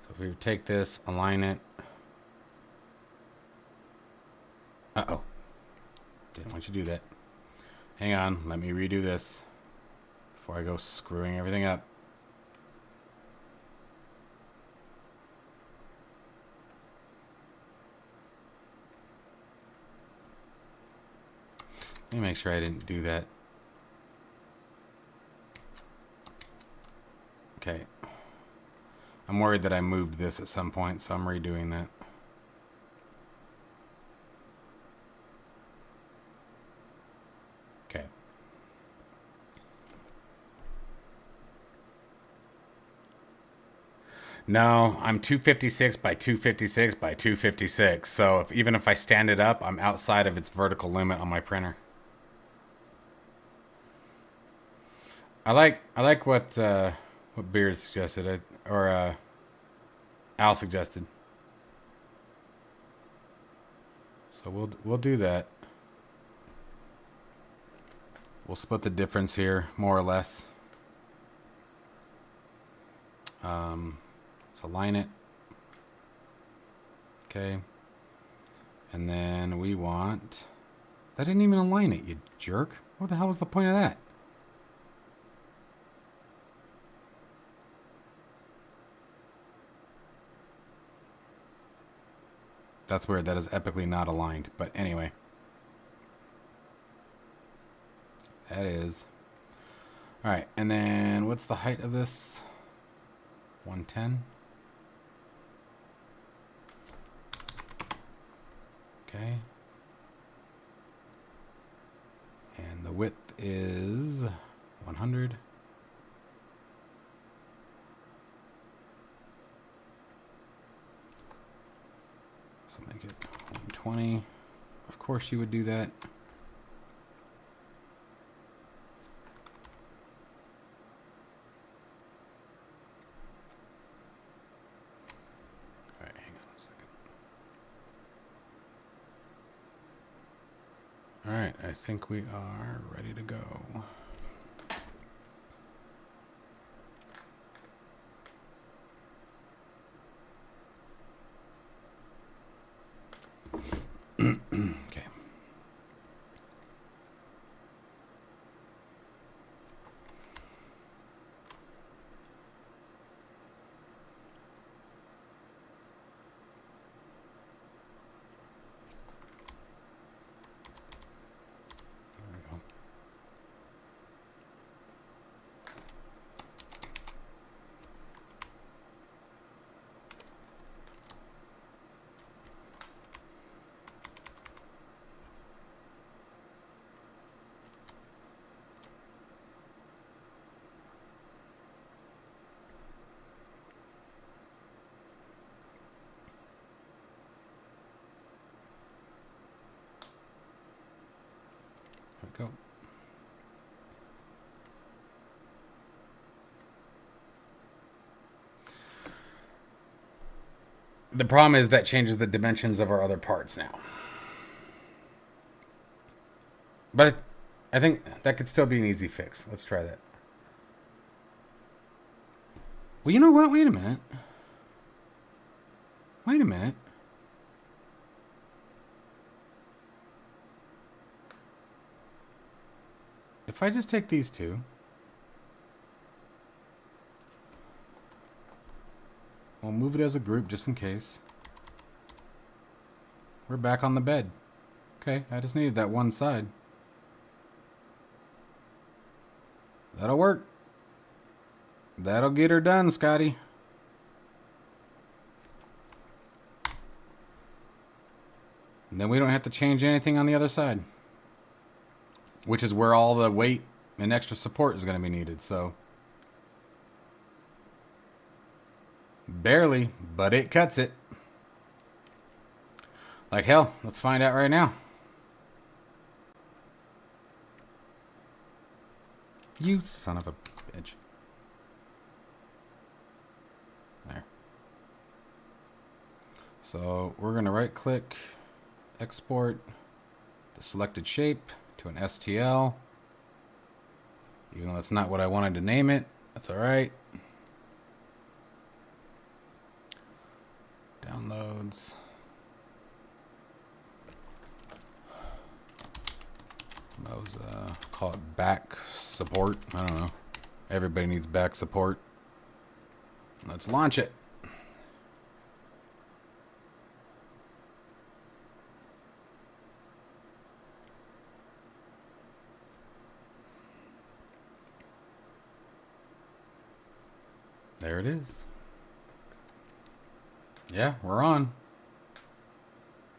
S1: So if we take this, align it. Uh-oh. Didn't want you to do that. Hang on, let me redo this before I go screwing everything up. Let me make sure I didn't do that. Okay. I'm worried that I moved this at some point, so I'm redoing that. Okay. No, I'm 256 by 256 by 256. So even if I stand it up, I'm outside of its vertical limit on my printer. I like what Beard suggested, or Al suggested. So we'll do that. We'll split the difference here, more or less. Let's align it. Okay. And then we want... That didn't even align it, you jerk. What the hell was the point of that? That's weird. That is epically not aligned. But anyway. That is. Alright, and then what's the height of this? 110. Okay. And the width is 100. So make it 120. Of course you would do that. All right, hang on a second. All right, I think we are ready to go. Okay. There we go. There we go. The problem is that changes the dimensions of our other parts now. But I think that could still be an easy fix. Let's try that. Well, you know what? Wait a minute. Wait a minute. If I just take these two. We'll move it as a group just in case. We're back on the bed. Okay, I just needed that one side. That'll work. That'll get her done, Scotty. And then we don't have to change anything on the other side. Which is where all the weight and extra support is going to be needed, so. Barely, but it cuts it. Like hell, let's find out right now. You son of a bitch. There. So we're going to right click, export the selected shape to an STL. Even though that's not what I wanted to name it, that's all right. Downloads. Moza, call it back support. I don't know. Everybody needs back support. Let's launch it. There it is. Yeah, we're on.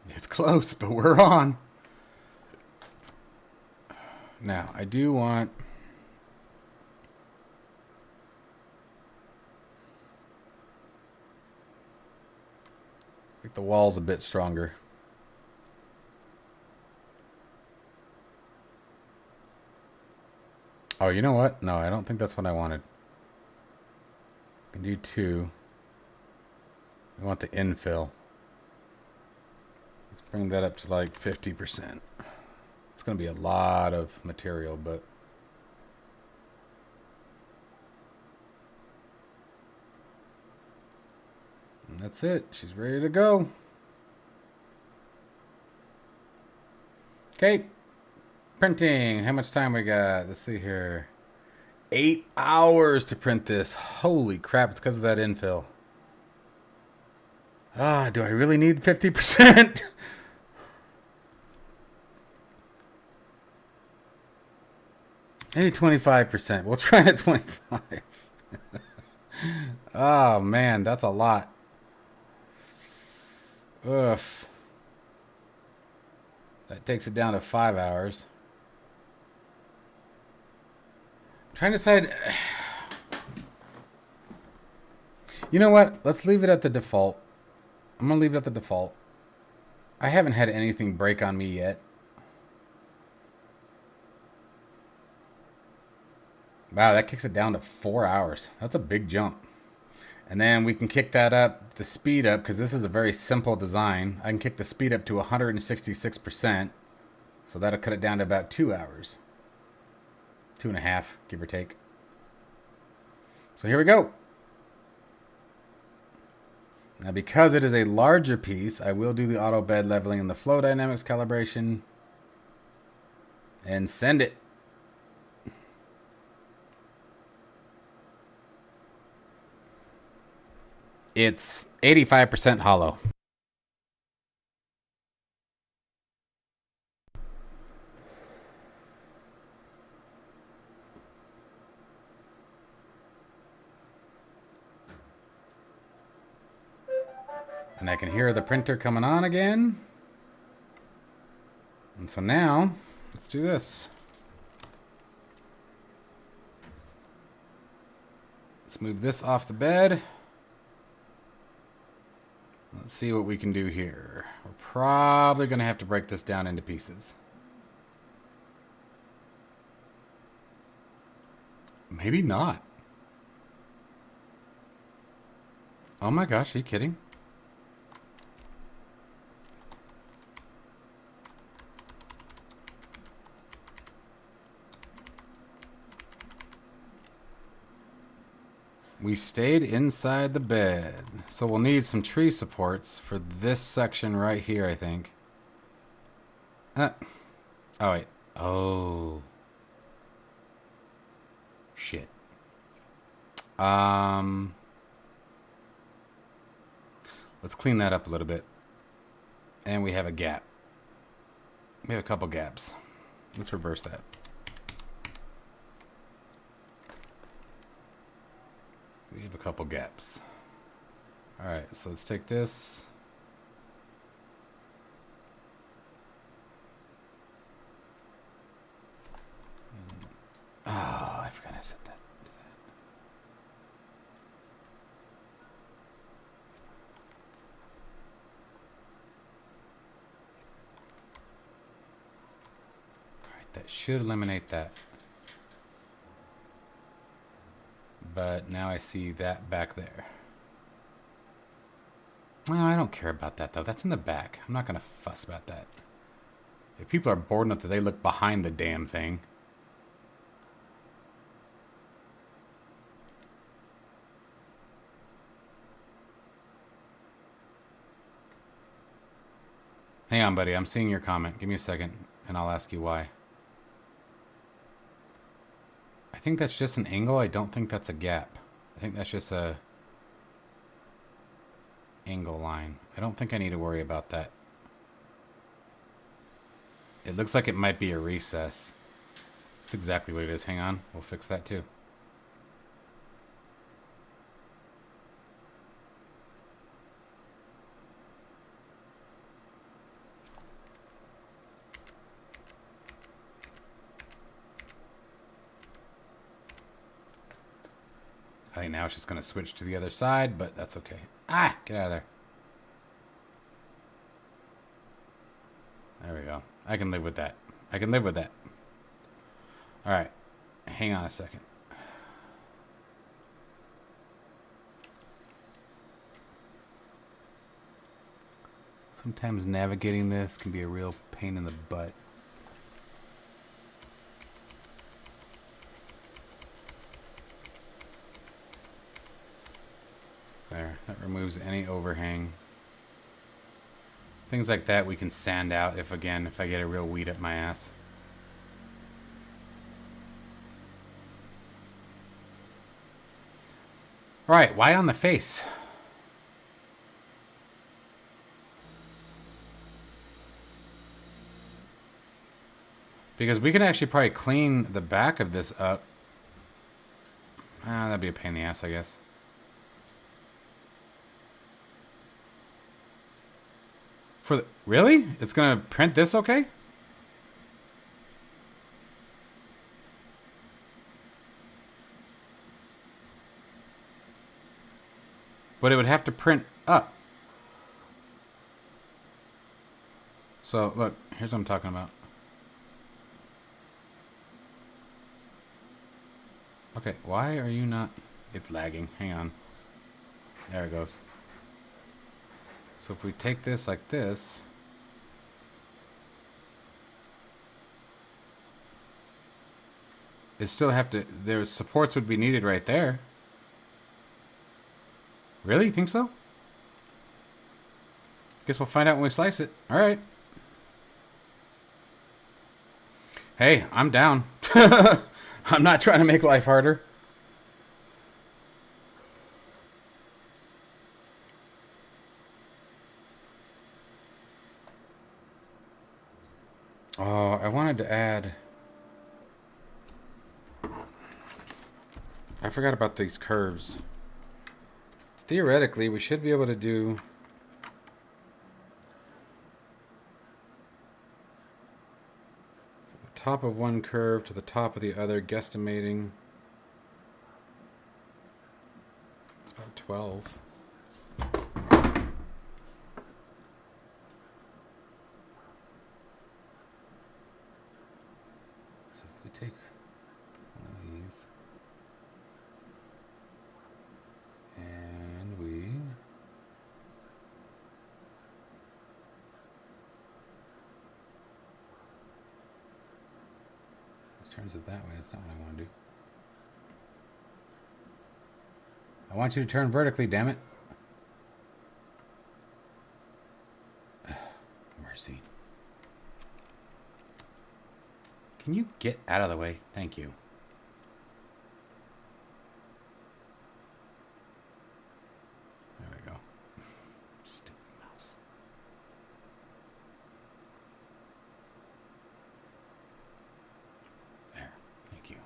S1: It's close, but we're on. Now, I do want... make the walls a bit stronger. Oh, you know what? No, I don't think that's what I wanted. I can do two. I want the infill. Let's bring that up to like 50%. It's going to be a lot of material, but... and that's it. She's ready to go. Okay. Printing. How much time we got? Let's see here. 8 hours to print this. Holy crap. It's because of that infill. Ah, do I really need 50%? Maybe 25%. We'll try at 25. Oh, man. That's a lot. Ugh. That takes it down to 5 hours. I'm trying to decide. You know what? Let's leave it at the default. I'm going to leave it at the default. I haven't had anything break on me yet. Wow, that kicks it down to 4 hours. That's a big jump. And then we can kick that up, the speed up, because this is a very simple design. I can kick the speed up to 166%. So that'll cut it down to about 2 hours. 2.5, give or take. So here we go. Now because it is a larger piece, I will do the auto bed leveling and the flow dynamics calibration. And send it. It's 85% hollow. And I can hear the printer coming on again. And so now, let's do this. Let's move this off the bed. Let's see what we can do here. We're probably going to have to break this down into pieces. Maybe not. Oh my gosh, are you kidding? We stayed inside the bed. So we'll need some tree supports for this section right here, I think. Oh, wait. Oh. Shit. Let's clean that up a little bit. And we have a gap. We have a couple gaps. Let's reverse that. We have a couple gaps. Alright, so let's take this. Oh, I forgot I said that. Alright, that should eliminate that. But now I see that back there. Well, I don't care about that, though. That's in the back. I'm not going to fuss about that. If people are bored enough that they look behind the damn thing. Hang on, buddy. I'm seeing your comment. Give me a second, and I'll ask you why. I think that's just an angle. I don't think that's a gap. I think that's just a angle line. I don't think I need to worry about that. It looks like it might be a recess. That's exactly what it is. Hang on. We'll fix that too. I think now it's just going to switch to the other side, but that's okay. Ah! Get out of there. There we go. I can live with that. I can live with that. Alright. Hang on a second. Sometimes navigating this can be a real pain in the butt. There, that removes any overhang. Things like that we can sand out if I get a real weed up my ass. Alright, why on the face? Because we can actually probably clean the back of this up. That'd be a pain in the ass, I guess. Really? It's gonna print this okay? But it would have to print up. So, look, here's what I'm talking about. Okay, why are you not... It's lagging. Hang on. There it goes. So if we take this like this... It still have to... There's supports would be needed right there. Really? You think so? Guess we'll find out when we slice it. Alright. Hey, I'm down. I'm not trying to make life harder. Oh, I wanted to add... I forgot about these curves. Theoretically, we should be able to do... from the top of one curve to the top of the other, guesstimating... It's about 12. So if we take one of these... and we this turns it that way. That's not what I want to do. want you to turn vertically, damn it. Mercy. Can you get out of the way? Thank you. There we go. Stupid mouse. There. Thank you.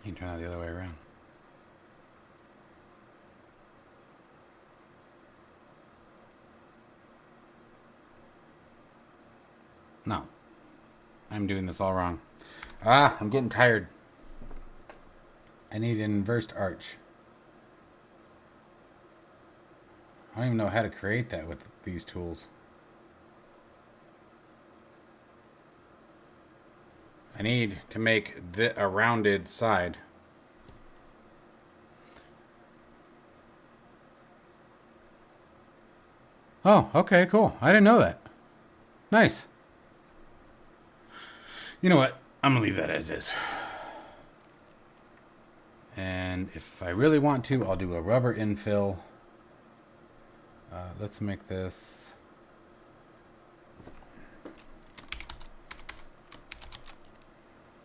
S1: You can turn that the other way around. No. I'm doing this all wrong. Ah, I'm getting tired. I need an inversed arch. I don't even know how to create that with these tools. I need to make a rounded side. Oh, okay, cool. I didn't know that. Nice. You know what? I'm going to leave that as is. And if I really want to, I'll do a rubber infill. Let's make this...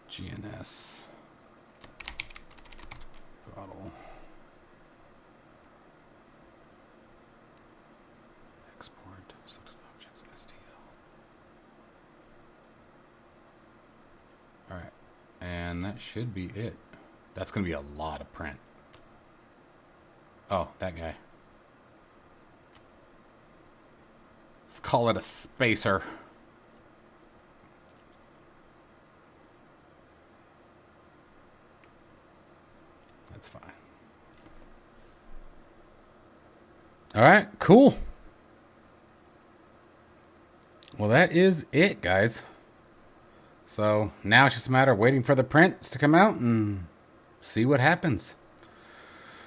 S1: GNS throttle export selected objects STL. All right, and that should be it. That's gonna be a lot of print. Oh, that guy. Let's call it a spacer. That's fine. All right, cool. Well, that is it, guys. So now it's just a matter of waiting for the prints to come out and see what happens.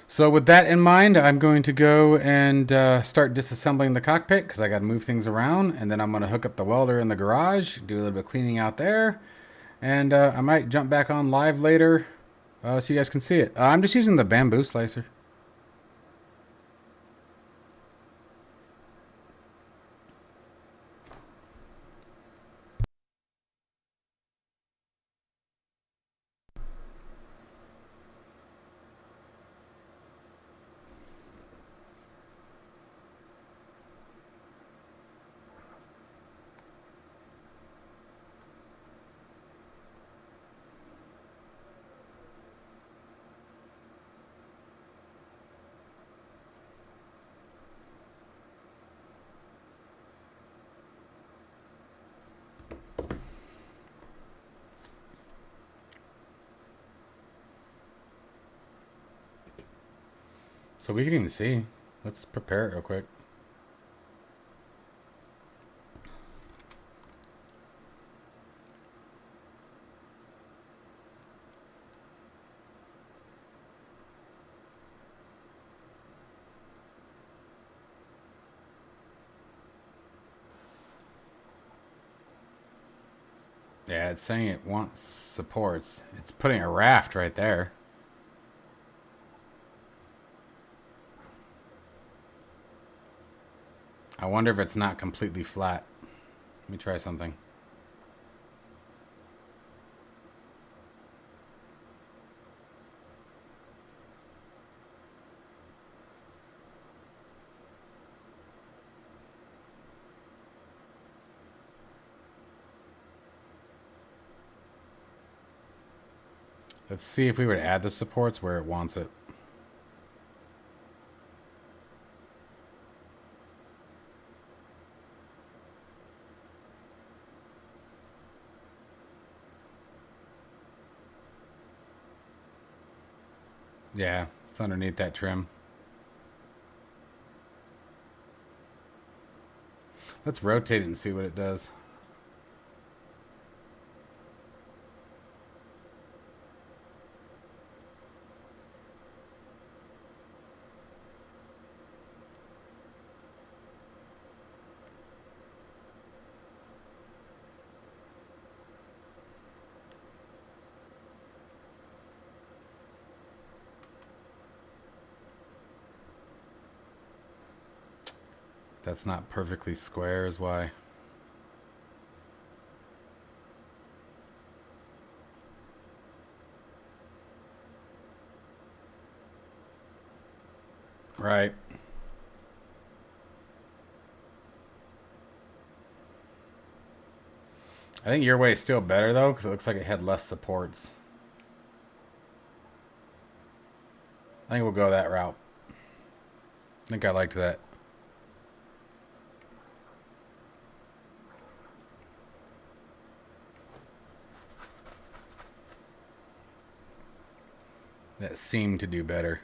S1: So with that in mind, I'm going to go and start disassembling the cockpit because I got to move things around. And then I'm going to hook up the welder in the garage, do a little bit of cleaning out there. And I might jump back on live later. So you guys can see it. I'm just using the bamboo slicer. So we can even see. Let's prepare it real quick. Yeah, it's saying it wants supports. It's putting a raft right there. I wonder if it's not completely flat. Let me try something. Let's see if we were to add the supports where it wants it. Yeah, it's underneath that trim. Let's rotate it and see what it does. That's not perfectly square is why. Right. I think your way is still better though, because it looks like it had less supports. I think we'll go that route. I think I liked that. That seemed to do better.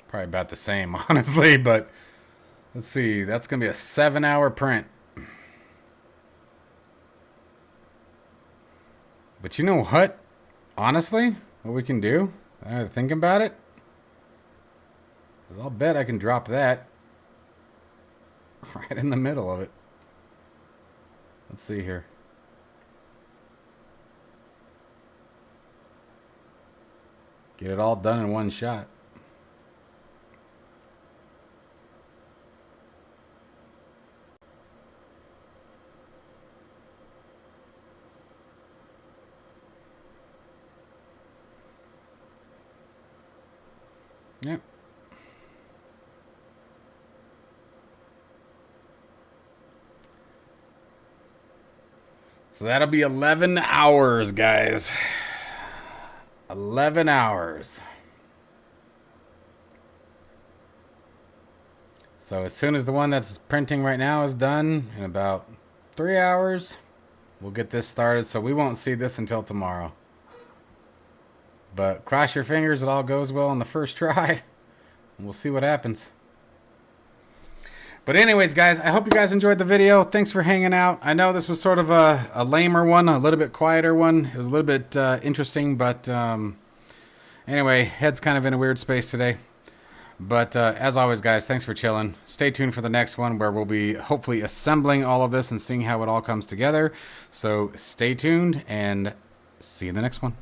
S1: Probably about the same, honestly, but let's see. That's going to be a 7-hour print. But you know what? Honestly, what we can do, thinking about it, is I'll bet I can drop that right in the middle of it. Let's see here. Get it all done in one shot. Yep. So that'll be 11 hours, guys. 11 hours. So as soon as the one that's printing right now is done, in about 3 hours, we'll get this started. So we won't see this until tomorrow. But cross your fingers it all goes well on the first try. And we'll see what happens. But anyways, guys, I hope you guys enjoyed the video. Thanks for hanging out. I know this was sort of a lamer one, a little bit quieter one. It was a little bit interesting, but anyway, head's kind of in a weird space today. But as always, guys, thanks for chilling. Stay tuned for the next one where we'll be hopefully assembling all of this and seeing how it all comes together. So stay tuned and see you in the next one.